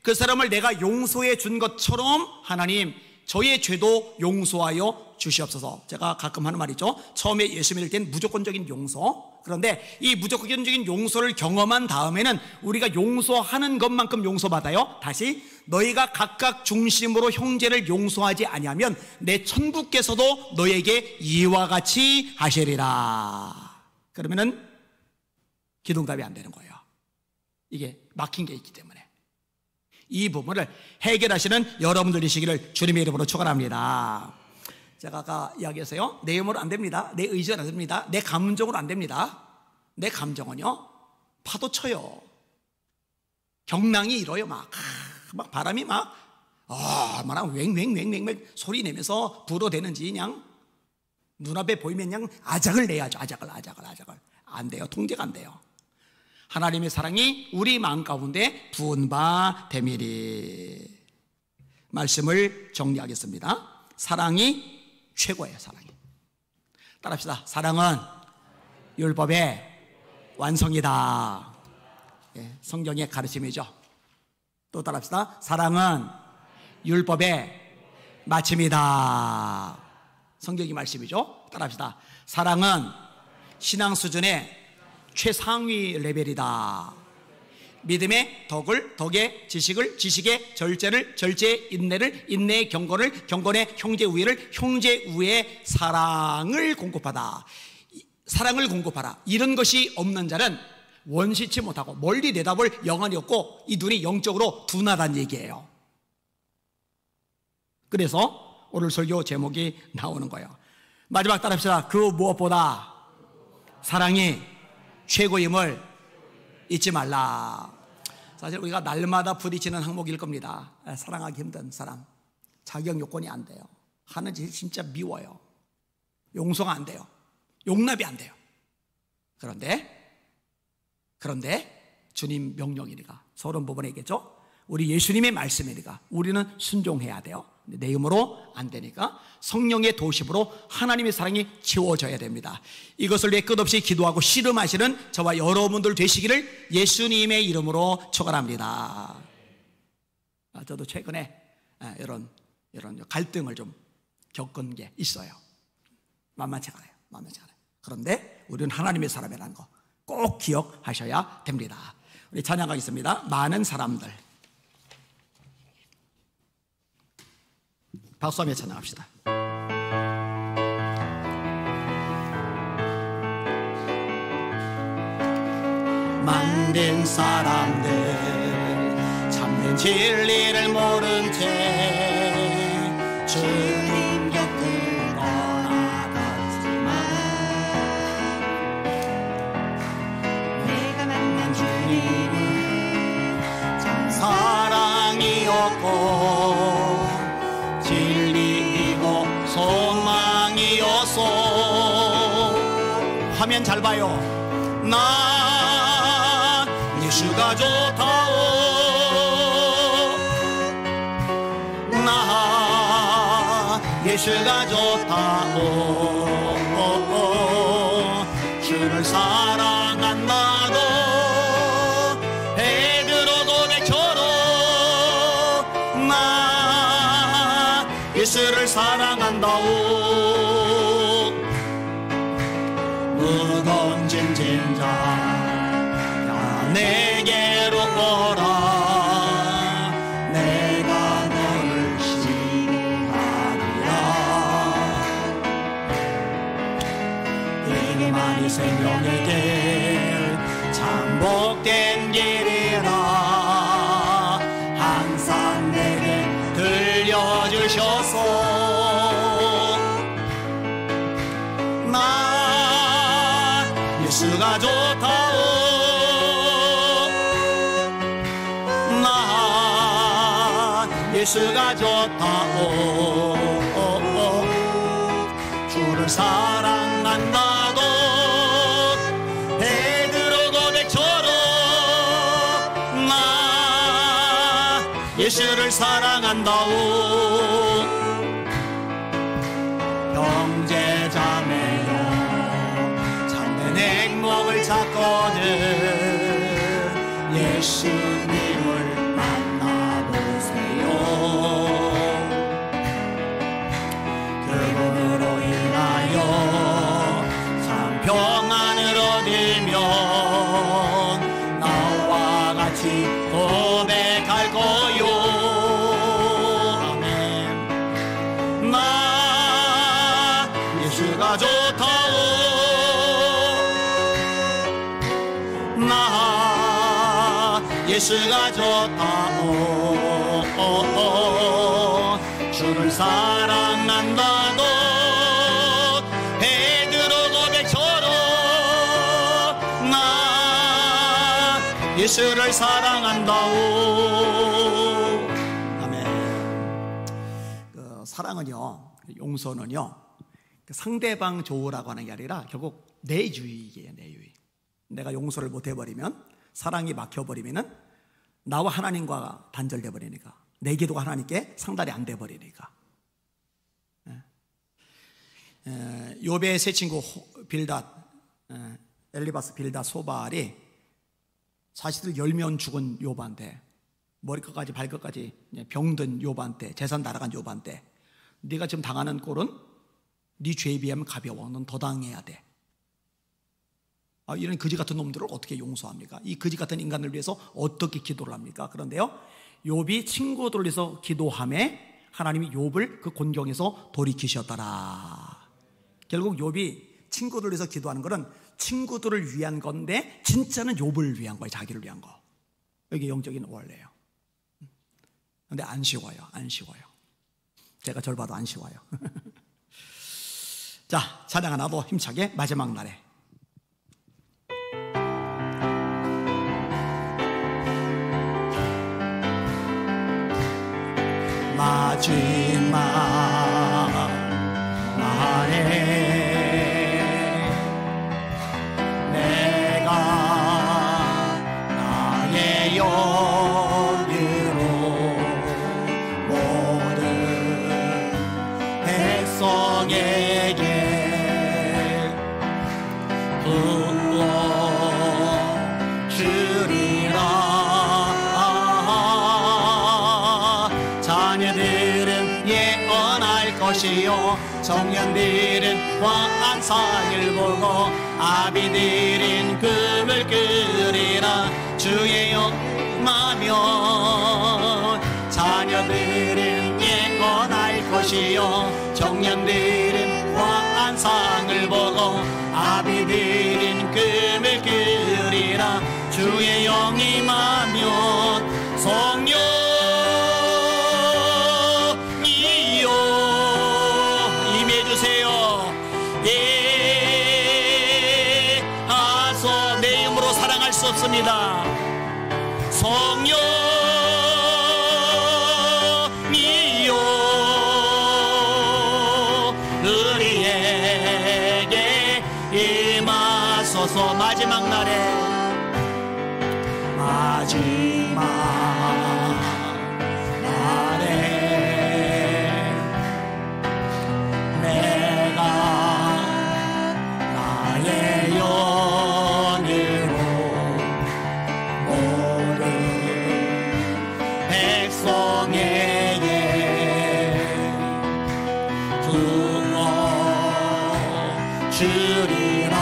그 사람을 내가 용서해 준 것처럼 하나님 저의 죄도 용서하여 주시옵소서. 제가 가끔 하는 말이죠. 처음에 예수 믿을 땐 무조건적인 용서. 그런데 이 무조건적인 용서를 경험한 다음에는 우리가 용서하는 것만큼 용서받아요. 다시, 너희가 각각 중심으로 형제를 용서하지 아니하면 내 천부께서도 너에게 이와 같이 하시리라. 그러면은 기도응답이 안 되는 거예요. 이게 막힌 게 있기 때문에. 이 부분을 해결하시는 여러분들이시기를 주님의 이름으로 축원합니다. 제가 아까 이야기했어요. 내 힘으로 안 됩니다. 내 의지로 안 됩니다. 내 감정으로 안 됩니다. 내 감정은요, 파도 쳐요. 경랑이 일어요. 막 바람이 막 얼마나 왱왱왱왱 소리 내면서 불어대는지 그냥 눈앞에 보이면 그냥 아작을 내야죠. 아작을. 안 돼요. 통제가 안 돼요. 하나님의 사랑이 우리 마음 가운데 부은 바 되미리. 말씀을 정리하겠습니다. 사랑이 최고예요. 사랑이. 따라합시다. 사랑은 율법의 완성이다. 성경의 가르침이죠. 또 따라합시다. 사랑은 율법의 마침이다. 성경의 말씀이죠. 따라합시다. 사랑은 신앙 수준의 최상위 레벨이다. 믿음의 덕을, 덕의 지식을, 지식의 절제를, 절제의 인내를, 인내의 경건을, 경건의 형제 우애를, 형제 우애의 사랑을 공급하다. 사랑을 공급하라. 이런 것이 없는 자는 원시치 못하고 멀리 내다볼 영안이 없고 이 눈이 영적으로 둔하다는 얘기예요. 그래서 오늘 설교 제목이 나오는 거예요. 마지막 따라합시다. 그 무엇보다 사랑이 최고임을 잊지 말라. 사실 우리가 날마다 부딪히는 항목일 겁니다. 사랑하기 힘든 사람, 자격 요건이 안 돼요. 하는 짓이 진짜 미워요. 용서가 안 돼요. 용납이 안 돼요. 그런데 주님 명령이니까, 서론 부분에 얘기했죠. 우리 예수님의 말씀이니까 우리는 순종해야 돼요. 내 힘으로 안 되니까 성령의 도심으로 하나님의 사랑이 채워져야 됩니다. 이것을 위해 끝없이 기도하고 씨름하시는 저와 여러분들 되시기를 예수님의 이름으로 축원합니다. 저도 최근에 이런 갈등을 좀 겪은 게 있어요. 만만치 않아요. 그런데 우리는 하나님의 사람이라는 거 꼭 기억하셔야 됩니다. 우리 찬양하겠습니다. 많은 사람들. 박수하며 찬양합시다. 만든 사람들 참된 진리를 모른 채 주님 곁을 떠나갔지만 내가 만난 주님은 참 사랑이었고 진리이고 소망이었소. 화면 잘 봐요. 나 예수가 좋다오. 나 예수가 좋다오. 주를 사랑한다고 베드로 고백처럼 나 예수를 사랑한다오. 무거운 짐진 자 내게로 오라. 내가 우리 생명의 길 참복된 길이라 항상 내게 들려주셔서 나 예수가 좋다오 나 예수가 좋다오 주를 사랑한다고 베드로 고백처럼 나 예수를 사랑한다오 형제 자매여 참된 행복을 찾거든 예수님을 만나보세요 그분으로 인하여 참 평안을 얻으면 나와 같이 고백할 거요 아멘 나 예수가 좋다오 나 예수가 좋다오 주를 사랑한다고 베드로 고백처럼 나 예수를 사랑한다오 아멘. 사랑은요 용서는요 상대방 좋으라고 하는 게 아니라 결국 내 유익이에요 내 유익 내가 용서를 못 해버리면 사랑이 막혀버리면 나와 하나님과 단절돼 버리니까 내 기도가 하나님께 상달이 안 돼 버리니까 욥의 세 친구 빌닷 엘리바스 빌닷 소발이 자신들 10명 죽은 욥한테 머리끝까지 발끝까지 병든 욥한테 재산 날아간 욥한테 네가 지금 당하는 꼴은 네 죄에 비하면 가벼워 넌 더 당해야 돼 이런 거지 같은 놈들을 어떻게 용서합니까? 이 거지 같은 인간을 위해서 어떻게 기도를 합니까? 그런데요 욥이 친구들을 위해서 기도함에 하나님이 욥을 그 곤경에서 돌이키셨더라. 결국 욥이 친구들을 위해서 기도하는 것은 친구들을 위한 건데 진짜는 욥을 위한 거예요. 자기를 위한 거. 이게 영적인 원리예요. 그런데 안 쉬워요. 안 쉬워요. 제가 절 봐도 안 쉬워요. 자, 찬양 하나도 힘차게 마지막 날에 마지막 날에 내가 나의 영으로 모든 백성에게 부어주리라 자녀들은 예언할 것이요 청년들은 환상을 보고 아비들은 금을 끄리라 주의 영마면 자녀들은 예언할 것이요 청년들은 환상을 보고 아비들은 금을 끄리라 주의 영이 마면 성령 수 없습니다. 성령이여 우리에게 임하소서. 마지막 날에 내가 나의 영으로 모든 백성에게 부어주리라.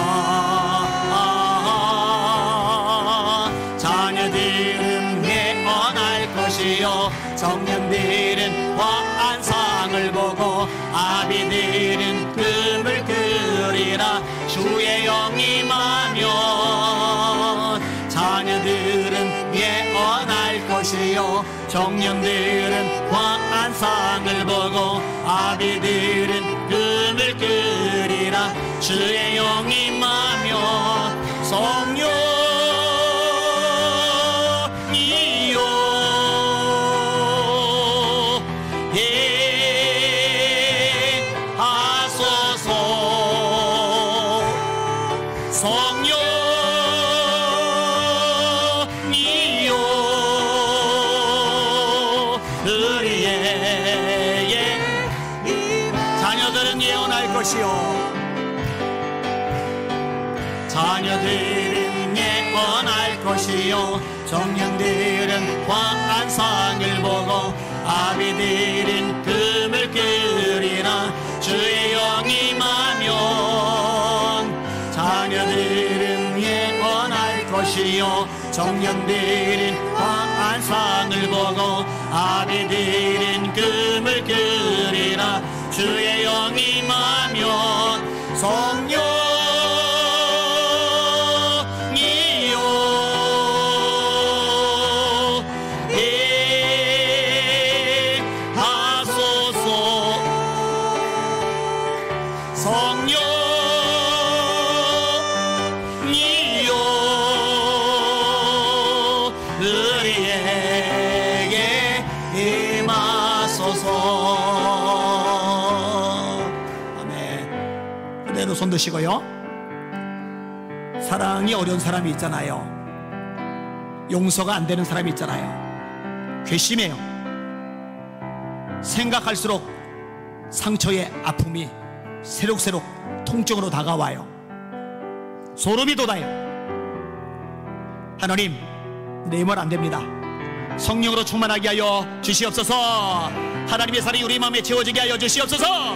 자녀들은 예언할 것이요 청년들은 환상을 보고 아비들은 금을 그리라. 그리라. 주의 영이 임하면 자녀들은 예언할 것이요 청년들은 환상을 보고 아비들은 꿈을 꾸리라. 주의 영이 임하면 성령이요 자녀들은 예언할 것이요 청년들은 환상을 보고 아비들은 꿈을 꾸리라. 주의 영이 임하면 자녀들은 예언할 것이요 청년들은 환상을 보고 아비들은 꿈을 꾸리라. 주의 영이 임하면 성령 손 드시고요. 사랑이 어려운 사람이 있잖아요. 용서가 안 되는 사람이 있잖아요. 괘씸해요. 생각할수록 상처의 아픔이 새록새록 통증으로 다가와요. 소름이 돋아요. 하나님, 내 힘은 안 됩니다. 성령으로 충만하게 하여 주시옵소서. 하나님의 사랑이 우리 마음에 채워지게 하여 주시옵소서.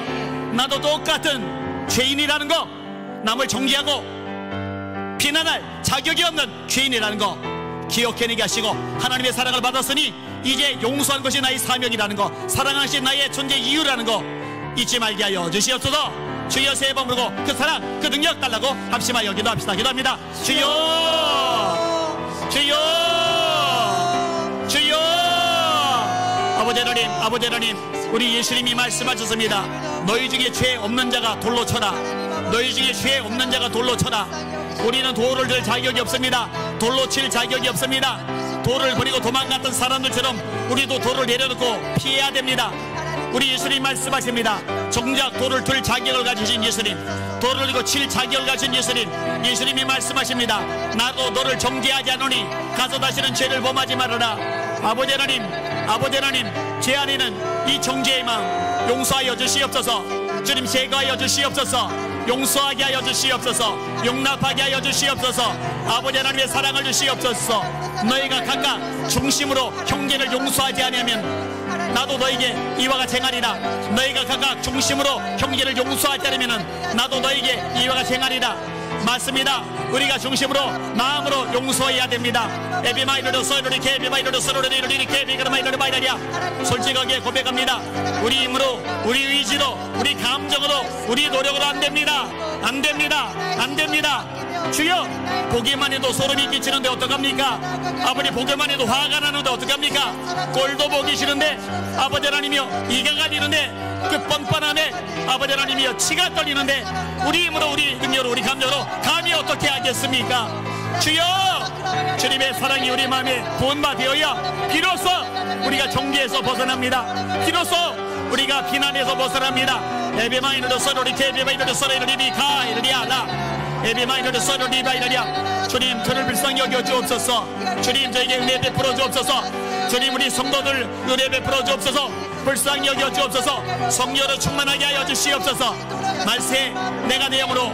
나도 똑같은 죄인이라는 거, 남을 정죄하고 비난할 자격이 없는 죄인이라는 거 기억해내게 하시고, 하나님의 사랑을 받았으니 이제 용서한 것이 나의 사명이라는 거, 사랑하신 나의 존재 이유라는 거 잊지 말게 하여 주시옵소서. 주여 세 번 부르고 그 사랑 그 능력 달라고 합심하여 기도합시다. 기도합니다. 주여 주여 주여. 아버지 하나님, 아버지 하나님, 우리 예수님이 말씀하셨습니다. 너희 중에 죄 없는 자가 돌로 쳐라. 너희 중에 죄 없는 자가 돌로 쳐라. 우리는 돌을 들 자격이 없습니다. 돌로 칠 자격이 없습니다. 돌을 버리고 도망갔던 사람들처럼 우리도 돌을 내려놓고 피해야 됩니다. 우리 예수님 말씀하십니다. 정작 돌을 들 자격을 가지신 예수님, 돌을 들고 칠 자격을 가진 예수님, 예수님이 말씀하십니다. 나도 너를 정죄하지 않으니 가서 다시는 죄를 범하지 말아라. 아버지 하나님, 아버지 하나님, 제 안에는 이 정죄의 마음 용서하여 주시옵소서. 주님, 제거하여 주시옵소서. 용서하게 하여 주시옵소서. 용납하게 하여 주시옵소서. 아버지 하나님의 사랑을 주시옵소서. 너희가 각각 중심으로 형제를 용서하지 않으면 나도 너에게 이와 같이 행하리라. 너희가 각각 중심으로 형제를 용서하지 않으면 나도 너에게 이와 같이 행하리라. 맞습니다. 우리가 중심으로 마음으로 용서해야 됩니다. 에비마이너로 서로리 케비마이너로 서로리 케비그마이너로 마이너리아. 솔직하게 고백합니다. 우리 힘으로, 우리 의지로, 우리 감정으로, 우리 노력으로 안 됩니다. 안 됩니다. 안 됩니다. 주여, 보기만 해도 소름이 끼치는데 어떡합니까? 아버지, 보기만 해도 화가 나는데 어떡합니까? 꼴도 보기 싫은데 아버지 하나님이여 이가 가리는데 그 뻔뻔함에 아버지 하나님이여 치가 떨리는데 우리 힘으로, 우리 능력으로, 우리 감정으로 감히 어떻게 하겠습니까? 주여, 주님의 사랑이 우리 마음에 부은바 되어야 비로소 우리가 정죄에서 벗어납니다. 비로소 우리가 비난에서 벗어납니다. 에비마이너도 서로리 케비마이너도 서로리 리비카 이르리아라. 에비마이너도 서로리 리바이너리아. 주님, 저를 불쌍히 여겨 주옵소서. 주님, 저에게 은혜 베풀어 주옵소서. 주님, 우리 성도들 은혜 베풀어 주옵소서. 불쌍히 여겨 주옵소서. 성령으로 충만하게 하여 주시옵소서. 말세 내가 내 영으로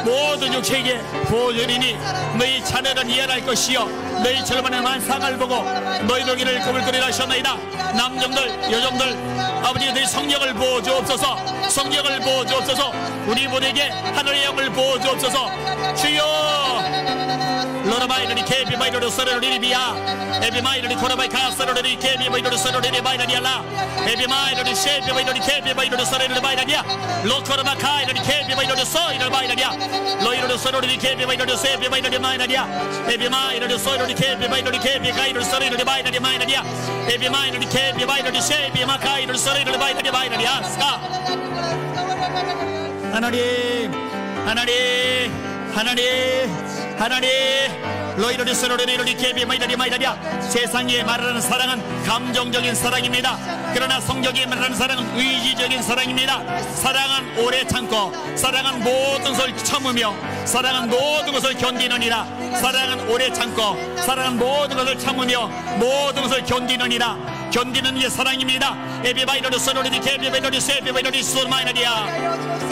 모든 육체에게 보여주리니 너희 자녀는 이해할 것이요 너희 절반의 만상을 보고 너희 동이를 꿈을 꾸리라 하셨나이다. 남정들 여정들 아버지, 너희 성령을 부어주옵소서. 성령을 부어주옵소서. 우리 모두에게 하늘의 영을 부어주옵소서. 주여, 로라바이너리 케비 바이너리 서로리 비야 에비마이너리 코라바이 카서로리 케비 바이너리 서로리 바이너리알라 에비마이너리 셰비 바이너리 케비 바이너리 서로리 바이너리야 로코라바 카이너리 케비 바이너리 서이너 바이너리야 로이너리 서로리 케비 바이너리 세비 바이너리 마이너리야 에비마이너리 서로리 케비 바이너리 케비 가이너리 서로리 바이너리 마이너리야 에비마이너리 케비 바이너리 셰비 마카이너리 서로리 바이너리 바이너리야 스카 하나님 하나님 하나님 하나님 로이로리 서로리로리 케비 마이다리야 세상에 말하는 사랑은 감정적인 사랑입니다. 그러나 성경이 말하는 사랑은 의지적인 사랑입니다. 사랑은 오래 참고 사랑은 모든 것을 참으며 사랑은 모든 것을 견디느니라. 사랑은 오래 참고 사랑은 모든 것을 참으며 모든 것을 견디느니라. 견디는 게 사랑입니다. 에비마이너리 서로리디 케비마이너리 세비마이너리 소마이너리야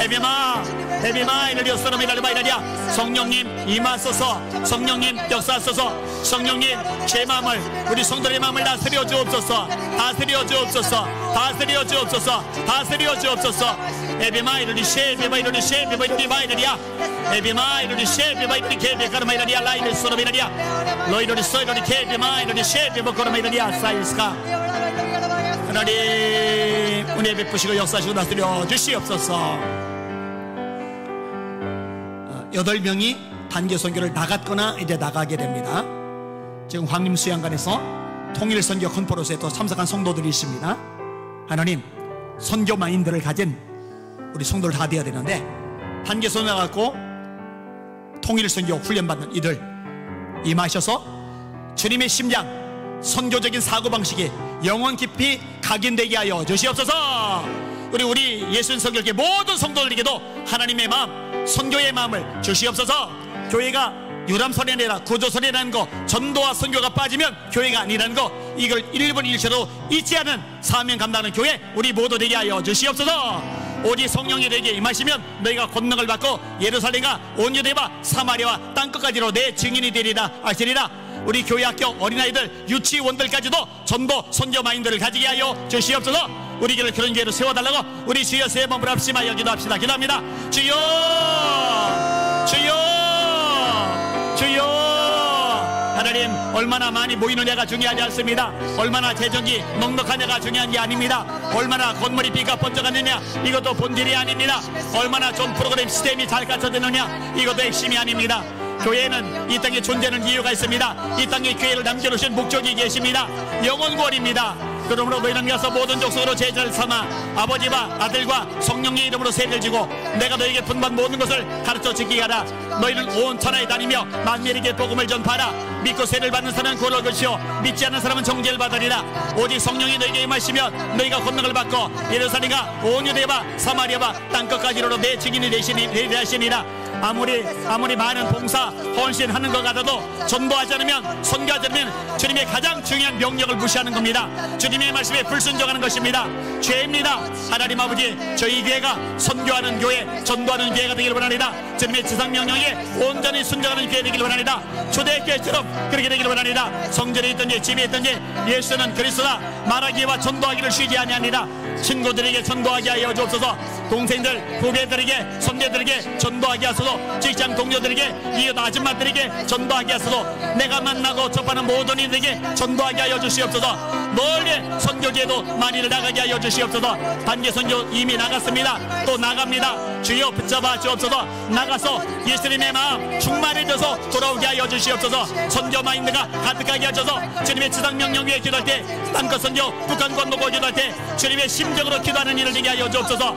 에비마이너리 서로미너리 마이너리야 성령님 임하소서 성령님 역사하소서 성령님 제 마음을 우리 성도의 마음을 다스려 주옵소서 다스려 주옵소서 다스려 주옵소서 다스려 주옵소서 에비마이너리 셰비마이너리 셰비마이너리 마이너리야 에비마이너리 셰비마이너리 케비카르마이너리야 라이너리 소로미너리야 로이너리 서이너리 케비마이너리 셰비모코르마이너리야 사이스카 하나님 은혜 베푸시고 역사하시고 다스려 주시옵소서. 8명이 단기 선교를 나갔거나 이제 나가게 됩니다. 지금 황림수양관에서 통일선교 컨퍼런스에 또 참석한 성도들이 있습니다. 하나님 선교 마인드를 가진 우리 성도를 다 되어야 되는데 단기 선교 나갔고 통일선교 훈련받는 이들 임하셔서 주님의 심장 선교적인 사고방식이 영원 깊이 각인되게 하여 주시옵소서. 우리 예수님 선교계 모든 성도들에게도 하나님의 마음 선교의 마음을 주시옵소서. 교회가 유람선이라 구조선이라는 거 전도와 선교가 빠지면 교회가 아니라는 거 이걸 1분 1초도 잊지 않은 사명 감당하는 교회 우리 모두 되게 하여 주시옵소서. 오직 성령이 되게 임하시면 너희가 권능을 받고 예루살렘과 온 유대와 사마리아와 땅끝까지로 내 증인이 되리라 하시리라. 우리 교회 학교 어린아이들 유치원들까지도 전도 선교 마인드를 가지게 하여 주시옵소서. 우리 교회를 그런 교회로 세워달라고 우리 주여 세 번 부릅시며 기도합시다. 기도합니다. 주여 주여 주여. 하나님 얼마나 많이 모이느냐가 중요하지 않습니다. 얼마나 재정이 넉넉하냐가 중요한 게 아닙니다. 얼마나 건물이 비가 번쩍하느냐 이것도 본질이 아닙니다. 얼마나 좋은 프로그램 시스템이 잘 갖춰지느냐 이것도 핵심이 아닙니다. 교회는 이 땅에 존재하는 이유가 있습니다. 이 땅에 교회를 남겨놓으신 목적이 계십니다. 영원구원입니다. 그러므로 너희는 가서 모든 족속으로 제자를 삼아 아버지와 아들과 성령의 이름으로 세례를 지고 내가 너에게 분반 모든 것을 가르쳐 지키게 하라. 너희는 온 천하에 다니며 만민에게 복음을 전파하라. 믿고 세례를 받는 사람은 구원을 얻으시오 믿지 않는 사람은 정죄를 받으리라. 오직 성령이 너에게 임하시면 너희가 권능을 받고 예루살렘과 온 유대와 사마리아와 땅끝까지로 내 증인이 되시니라. 아무리 많은 봉사 헌신하는 것 같아도 전도하지 않으면 선교하지 않으면 주님의 가장 중요한 명령을 무시하는 겁니다. 주님의 말씀에 불순종하는 것입니다. 죄입니다. 하나님 아버지 저희 교회가 선교하는 교회 전도하는 교회가 되기를 원합니다. 주님의 지상 명령에 온전히 순종하는 교회 되기를 원합니다. 초대교회처럼 그렇게 되기를 원합니다. 성전에 있든지 집에 있든지 예수는 그리스도다 말하기와 전도하기를 쉬지 아니하니라. 친구들에게 전도하게 하여 주옵소서. 동생들 후배들에게 선배들에게 전도하게 하소서. 직장 동료들에게 이웃 아줌마들에게 전도하게 하소서. 내가 만나고 접하는 모든 이들에게 전도하게 하여 주시옵소서. 멀리 선교지에도 많이 나가게 하여 주시옵소서. 단기 선교 이미 나갔습니다. 또 나갑니다. 주여 붙잡아 주옵소서. 나가서 예수님의 마음 충만해져서 돌아오게 하여 주시옵소서. 선교 마인드가 가득하게 하셔서 주님의 지상 명령 위에 기도할 때 땅끝 선교 북한 건너고 기도할 때 주님의 심정으로 기도하는 일을 되게 하여 주옵소서.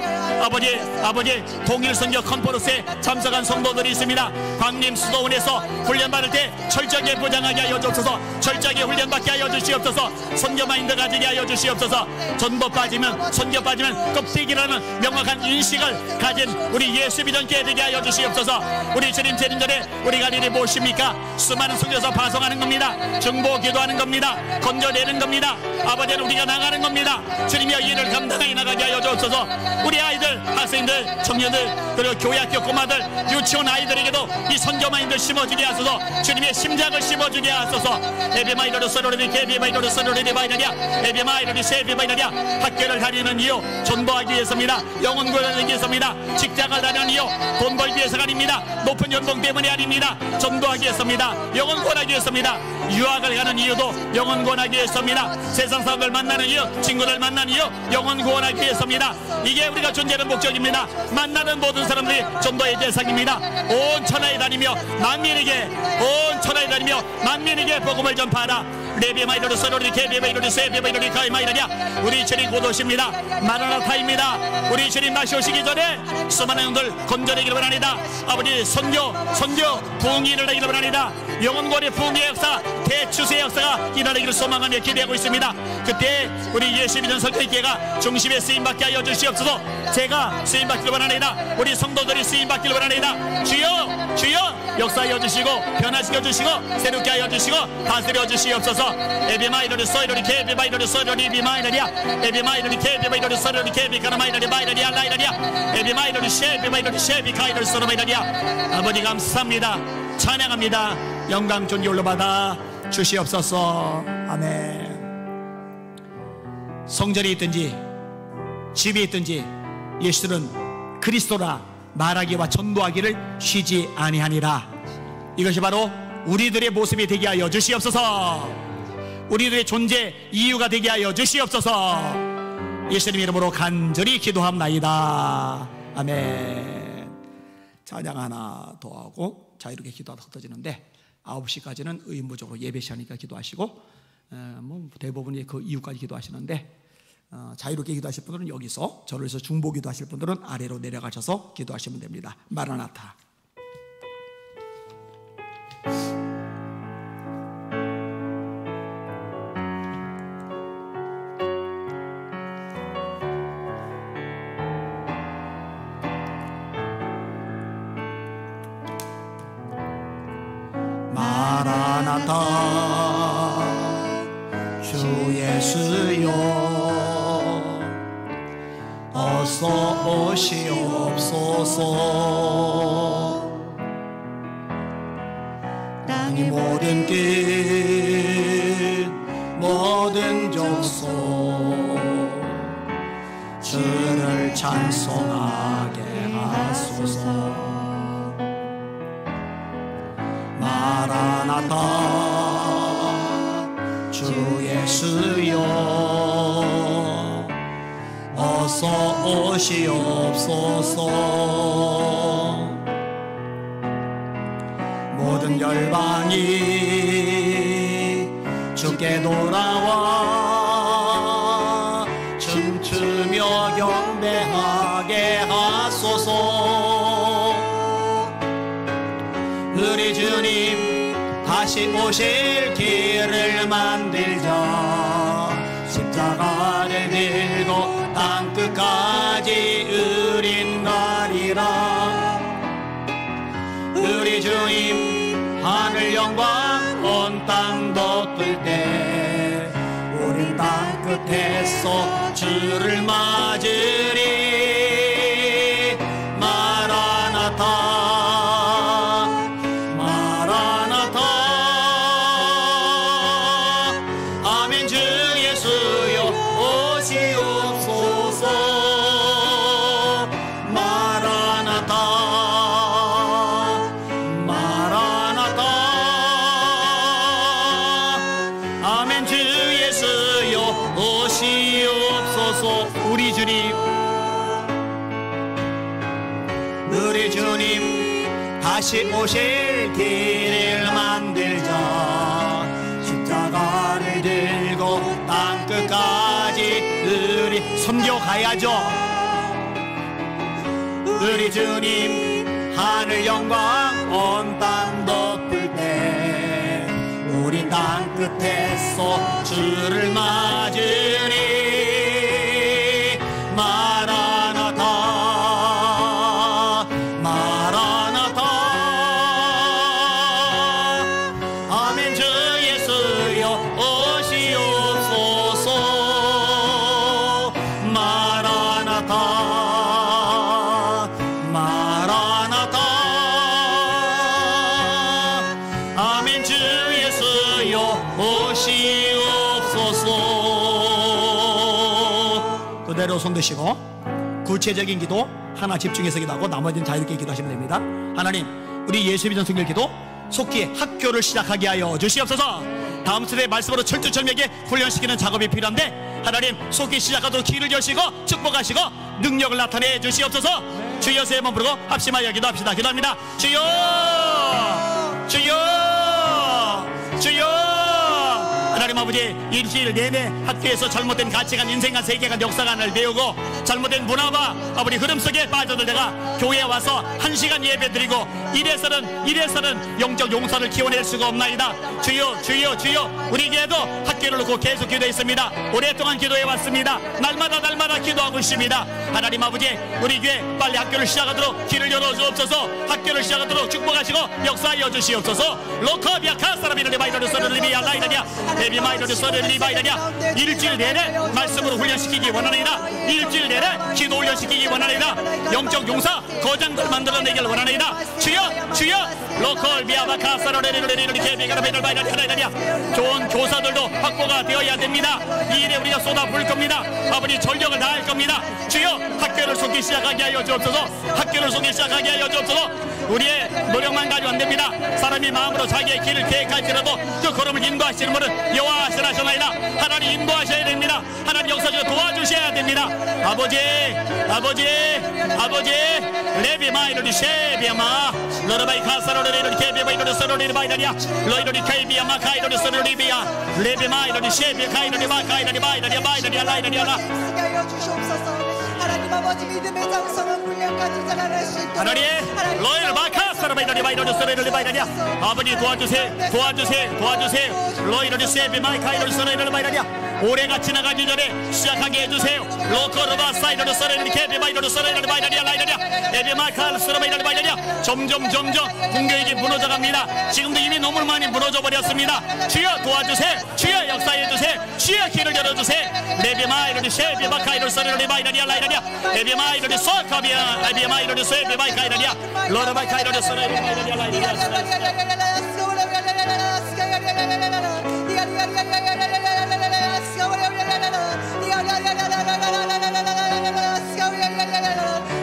아버지 통일 선교 컨퍼런스에 참석한 성도들이 있습니다. 광림 수도원에서 훈련받을 때 철저하게 보장하게 하여 주옵소서. 철저하게 훈련받게 하여 주시옵소서. 선교 마인드 가지게 하여 주시옵소서. 전도 빠지면 선교 빠지면 껍데기라는 명확한 인식을 가진 우리 예수 믿는 교회 되게 하여 주시옵소서. 우리 주님 재림 전에 우리가 일이 무엇입니까? 수많은 선교사 파송하는 겁니다. 정보 기도하는 겁니다. 건져내는 겁니다. 아버지는 우리가 나가는 겁니다. 주님이여 일을 감당하게 나가게 하여 주옵소서. 우리 아이들 어린이들, 학생들, 청년들, 그리고 교회 학교 꼬마들, 유치원 아이들에게도 이 선교마인들 심어주게 하소서. 주님의 심장을 심어주게 하소서. 에비마이로르 서로리니 게비마이로르 서로리니 바이너리아 에비마이로리 세비마이너리아. 학교를 다니는 이유 전도하기 위해서입니다. 영혼 구원하기 위해서입니다. 직장을 다니는 이유 돈 벌기 위해서가 아닙니다. 높은 연봉 때문이 아닙니다. 전도하기 위해서입니다. 영혼 구원하기 위해서입니다. 유학을 가는 이유도 영혼 구원하기 위해서입니다. 세상 사람들 만나는 이유, 친구들 만나는 이유 영혼 구원하기 위해서입니다. 이게 우리가 존재하는 목적입니다. 만나는 모든 사람들이 전도의 대상입니다. 온 천하에 다니며 만민에게, 온 천하에 다니며 만민에게 복음을 전파하라. 레비마이로르 서로리 게비마이로리 세비마이로리 가이마이로리아. 우리 주님 곧 오십니다. 마라나타입니다. 우리 주님 다시 오시기 전에 수많은 영들 건져내기를 원합니다. 아버지 선교 부흥이 일어나기를 원합니다. 영혼권의 부흥의 역사, 대추수의 역사가 일어나기를 소망하며 기대하고 있습니다. 그때 우리 예수 믿는 설교회가 중심에 쓰임받게 하여 주시옵소서. 제가 쓰임받기를 원합니다. 우리 성도들이 쓰임받기를 원합니다. 주여 주여 역사하여 주시고 변화시켜 주시고 새롭게 하여 주시고 다스려 주시옵소서. 에비마이로리 소이로리 케비마이로리 소이로리 비마이로리아 에비마이로리 케비마이로리 소이로리 케비카나마이로리 마이로리 알라이로리아 에비마이로리 쉐비마이로리 쉐비카이로리 소로마이로리아. 아버지 감사합니다. 찬양합니다. 영광 존귀 올려받아 주시옵소서. 아멘. 성전에 있든지 집에 있든지 예수는 그리스도라 말하기와 전도하기를 쉬지 아니하니라. 이것이 바로 우리들의 모습이 되게 하여 주시옵소서. 우리들의 존재 이유가 되게 하여 주시옵소서. 예수님 이름으로 간절히 기도합나이다. 아멘. 찬양 하나 더 하고 자유롭게 기도하다 흩어지는데 9시까지는 의무적으로 예배 시간이니까 기도하시고 뭐 대부분이 그 이후까지 기도하시는데 자유롭게 기도하실 분들은 여기서, 저를 위해서 중보 기도하실 분들은 아래로 내려가셔서 기도하시면 됩니다. 마라나타. 마라나타 주 예수여 어서 오시옵소서. 땅이 모든 끝 모든 족속 주를 찬송하게 하소서. 마라나타 주 예수여 어서 오시옵소서. 모든 열방이 주께 돌아와 춤추며 경배하게 하소서. 우리 주님 다시 오실 길을 만들자. 십자가를 들고 땅끝까지 우린 가리라. 우리 주님 하늘 영광 온 땅 덮을 때 우린 땅끝에서 주를 맞으리. 마라나타 다시 오실 길을 만들자. 십자가를 들고 땅끝까지 우리 섬겨가야죠. 우리 주님 하늘 영광 온 땅 덮을 때 우리 땅끝에서 주를 맞으리. 마라나타 아래로 손 드시고 구체적인 기도 하나 집중해서 기도하고 나머지는 자유롭게 기도하시면 됩니다. 하나님, 우리 예수 믿는 성결 기도 속히 학교를 시작하게 하여 주시옵소서. 다음 세대 말씀으로 철두철미하게 훈련시키는 작업이 필요한데 하나님 속히 시작하도록 길을 여시고 축복하시고 능력을 나타내 주시옵소서. 주여 세 번 부르고 합심하여 기도합시다. 기도합니다. 주여 주여 주여. 하나님 아버지, 일주일 내내 학교에서 잘못된 가치관, 인생관, 세계관, 역사관을 배우고 잘못된 문화와 아버지 흐름 속에 빠져들다가 교회에 와서 1시간 예배 드리고 이래서는 영적 용사를 키워낼 수가 없나이다. 주여 주여 주여. 우리 교회도 학교를 놓고 계속 기도했습니다. 오랫동안 기도해 왔습니다. 날마다 기도하고 있습니다. 하나님 아버지, 우리 교회 빨리 학교를 시작하도록 길을 열어주옵소서. 학교를 시작하도록 축복하시고 역사하여 주시옵소서. 로커비아카 사람이를 바이러를 써를 리비알라이다냐 에비마이러를 써를 리바이다냐. 일주일 내내 말씀으로 훈련시키기 원하나이다. 일주일 내내 기도 훈련시키기 원하나이다. 영적 용사 거장들 만들어내길 원하나이다. 주여 주여. 로컬 비아바카 사로레리르리르리 개비가라베들 바이다냐. 좋은 교사들도 확보가 되어야 됩니다. 이 일에 우리가 쏟아부을 겁니다. 아버지 전력을 다할 겁니다. 주여 학교를 속히 시작하게 하여 주옵소서. 학교를 속히 시작하게 하여 주옵소서. 우리의 노력만 가지고 안 됩니다. 사람이 마음으로 자기의 길을 계획할지라도 그 걸음을 인도하시는 분은 여호와 하시나이다. 하나님 인도하셔야 됩니다. 하나님 역사적으로 도와주셔야 됩니다. 아버지 레비마이로리 셰비아마 너르바이 카사로리르리 케비바이로리 서로리리 바이다냐 로이로리 케비아마 카이로리 서로리비아 레비마이로리 셰비 카이로리 바카이로리 바이다냐 바이다냐 라이다냐. 하나님 아버지 믿음의 장성은 훈련까지 자라날 수 있도록 하나님 로이를 바카 서로바이로리 바이로리 서로리리 바이다냐. 아버지 도와주세요. 로이로리 셰비 마이카이로리 서로리리 바이다냐. 올해가 지나가기 전에 시작하게 해주세요. 로커르바 사이드로 서레리 케비바이드로 서레리 바이다리아 라이다리아 에비마칼 서레바이다리 바이다리아. 점점 공교육이 무너져갑니다. 지금도 이미 너무 많이 무너져 버렸습니다. 주여 도와주세요. 주여 역사해주세요. 주여 길을 열어주세요. 레비마이르리 셰비바카이로 서레리 바이다리아 라이다리아 에비마이르리 소카비아 에비마이르리 셰비바이카이다리아 로르바이카이로 서레리 바이다리아 라이다리아.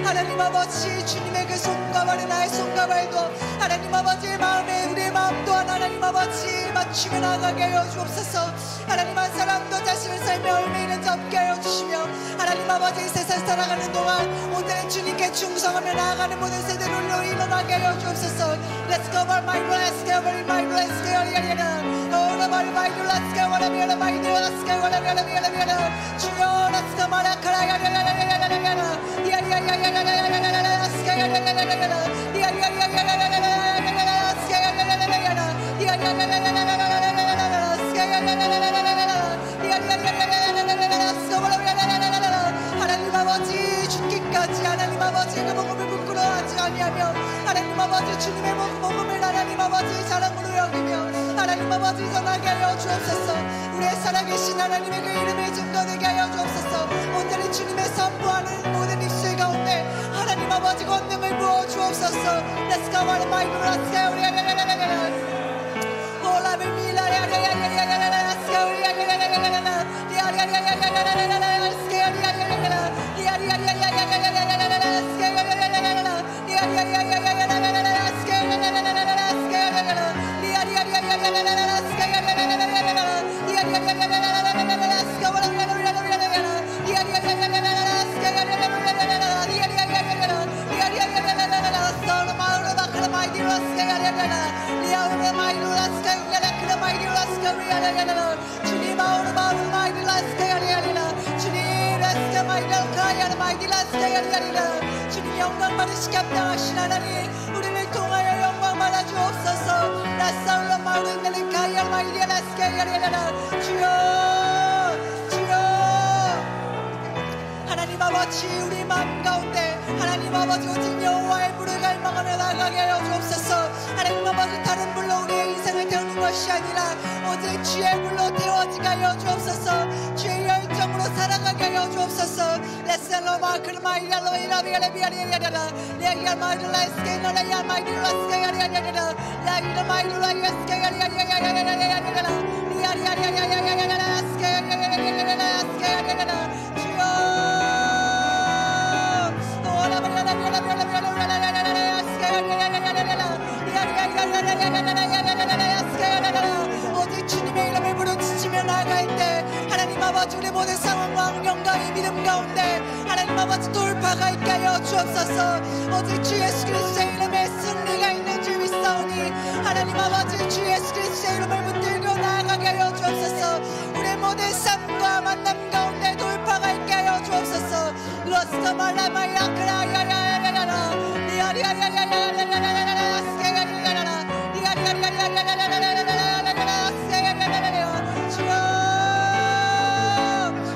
하나님 아버지, 주님의 그 손과 발에 나의 손과 발도 하나님 아버지의 마음에 우리의 마음 또한 하나님 아버지 맞추며 나가게 하여 주옵소서. 하나님 한 사람도 자신의 삶에 얽매이는 자 없게 하여 주시며 하나님 아버지 이 세상 살아가는 동안 오늘은 주님께 충성하며 나아가는 모든 세대로 일어나게 하여 주옵소서. Let's go over my let's go over my let's go over my let's go over my let's go over my 주여 let's go 마라카라 하나님 아버지 죽기까지 하나님 아버지 그 복음을 부끄러워하지 아니하며 하나님 아버지 주님의 복음을 하나님 아버지 사랑으로 여기며 하나님 아버지 전하게 하여 주옵소서. 우리의 살아계신 하나님의 그 이름을 증거되게 하여 주옵소서. 오늘은 주님의 선포하는 모든 입술 가운데 하나님 아버지 권능을 부어 주옵소서. Let's go on my let's go 주님 영광 받으시게 합당하신 하나님 우리를 통하여 영광 받아 주옵소서. 라사울라 마우르네를 가이알 마이리아 라스케야리아라. 주여 하나님 아버지 우리 마음 가운데 하나님 아버지 오직 여호와의 불을 갈망하며 나가게 하여 주옵소서. 하나님 아버지 다른 불로 우리의 인생을 태우는 것이 아니라 오직 주의 불로 태워지게 하여 주옵소서. 주의 열정으로 살아가게 하여 주옵소서. 레셀로마 크르마이야로 이라비야레비야리야라 레야마이르라스케노 레야마이르라스케야리야라 레야마이르라스케야리야라 오직 주님의 이름을 부르짖으며 나아갈 때 하나님 아버지 우리 모든 상황과 환경과 이 믿음 가운데 하나님 아버지 돌파가 있게 하여 주옵소서. 오직 주 예수 그리스도의 이름에 승리가 있는 줄 믿사오니 하나님 아버지 주 예수 그리스도의 이름을 붙들고 나아가게 하여 주옵소서. 우리의 모든 삶과 만남 가운데 돌파가 있게 하여 주옵소서. 로스터 말라마야 그라야야야야야라 리아리아야야야야야야야라 스케야야야야라 리아리아야야야야야야야라 주여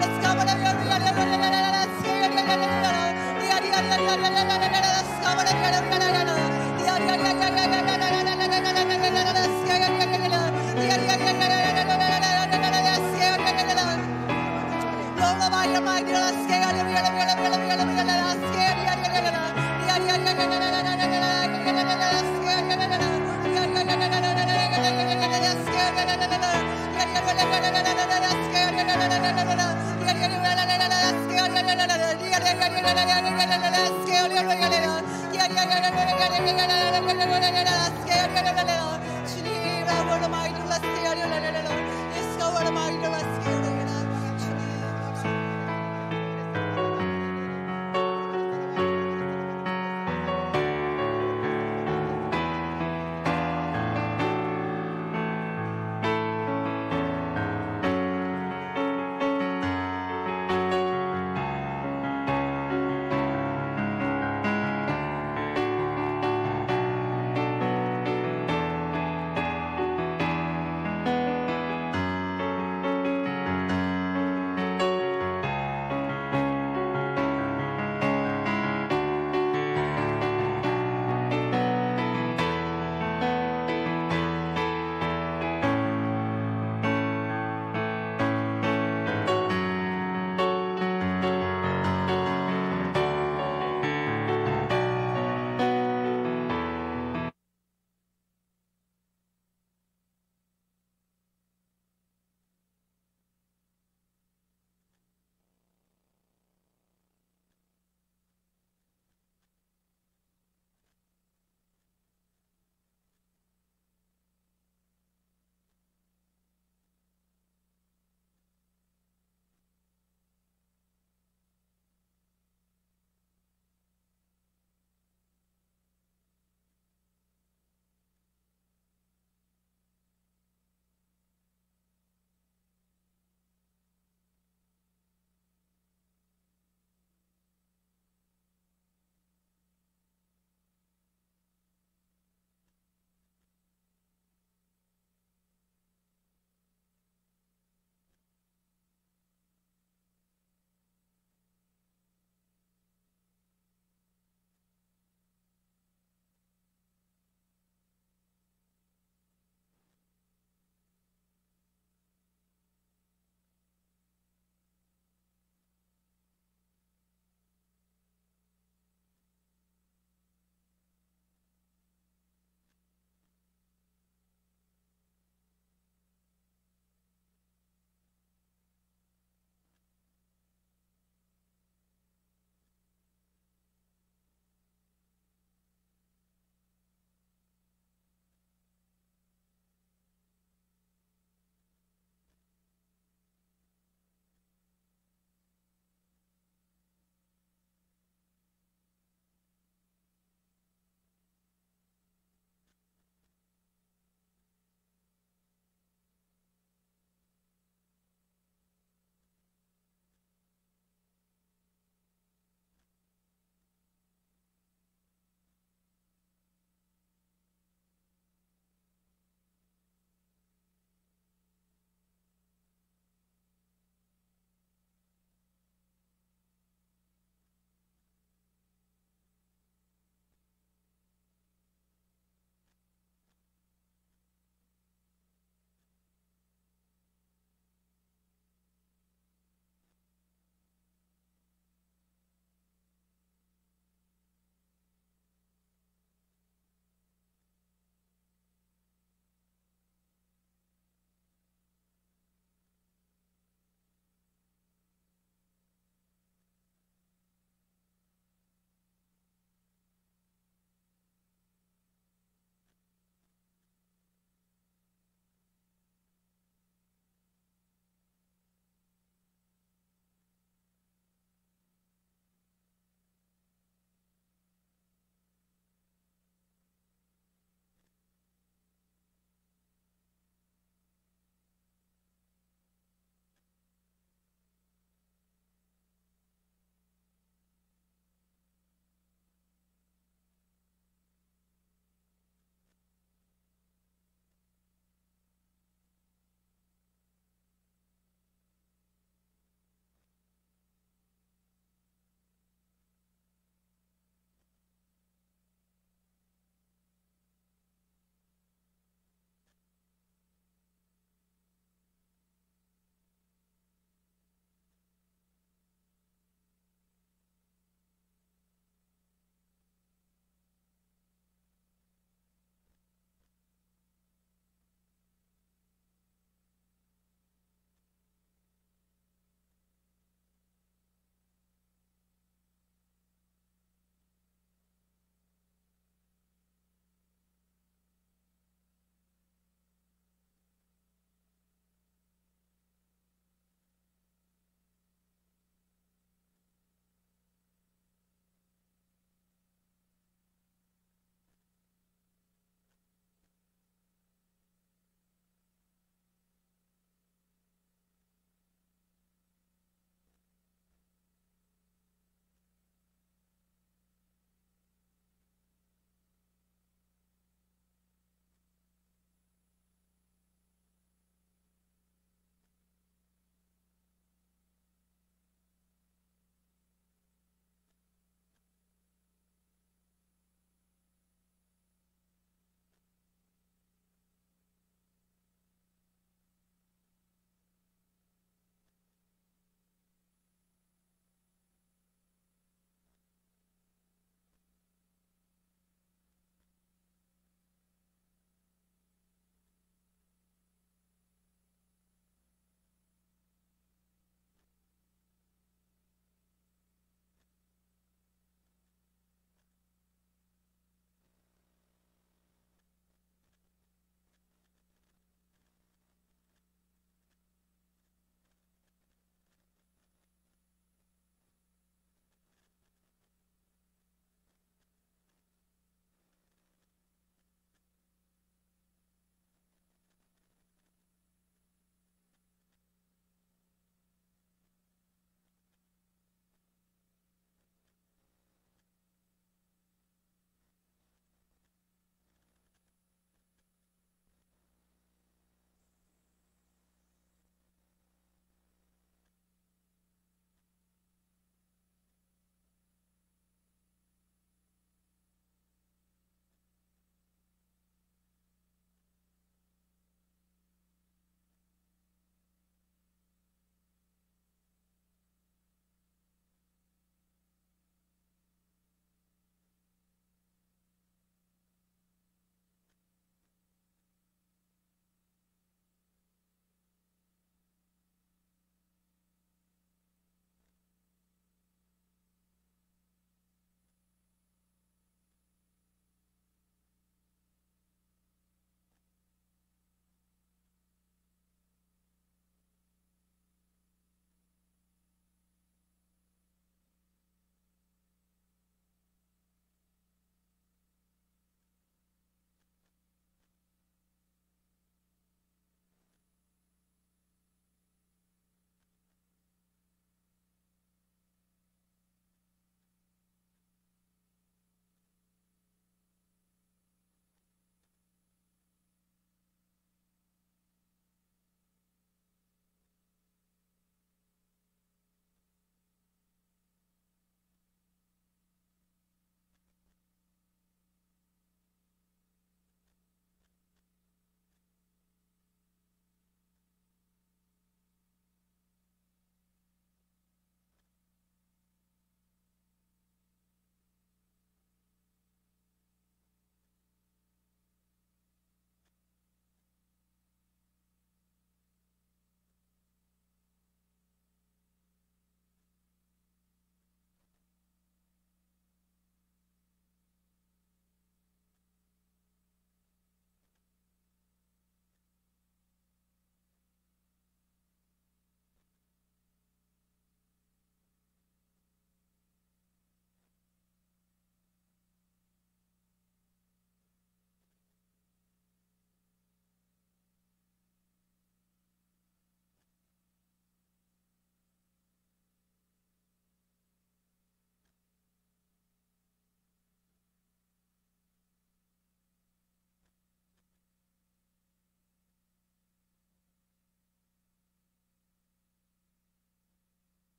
Let's go 리아리아야야야야야라 스케야야야야야라 리아리아야야야야야야라 스카바라야야야야라 리아리아야야야야야야야라 스케야야야야야라 리아리아야야야야야야야라 스케야야야야라 Lola Maya Magdala 주님,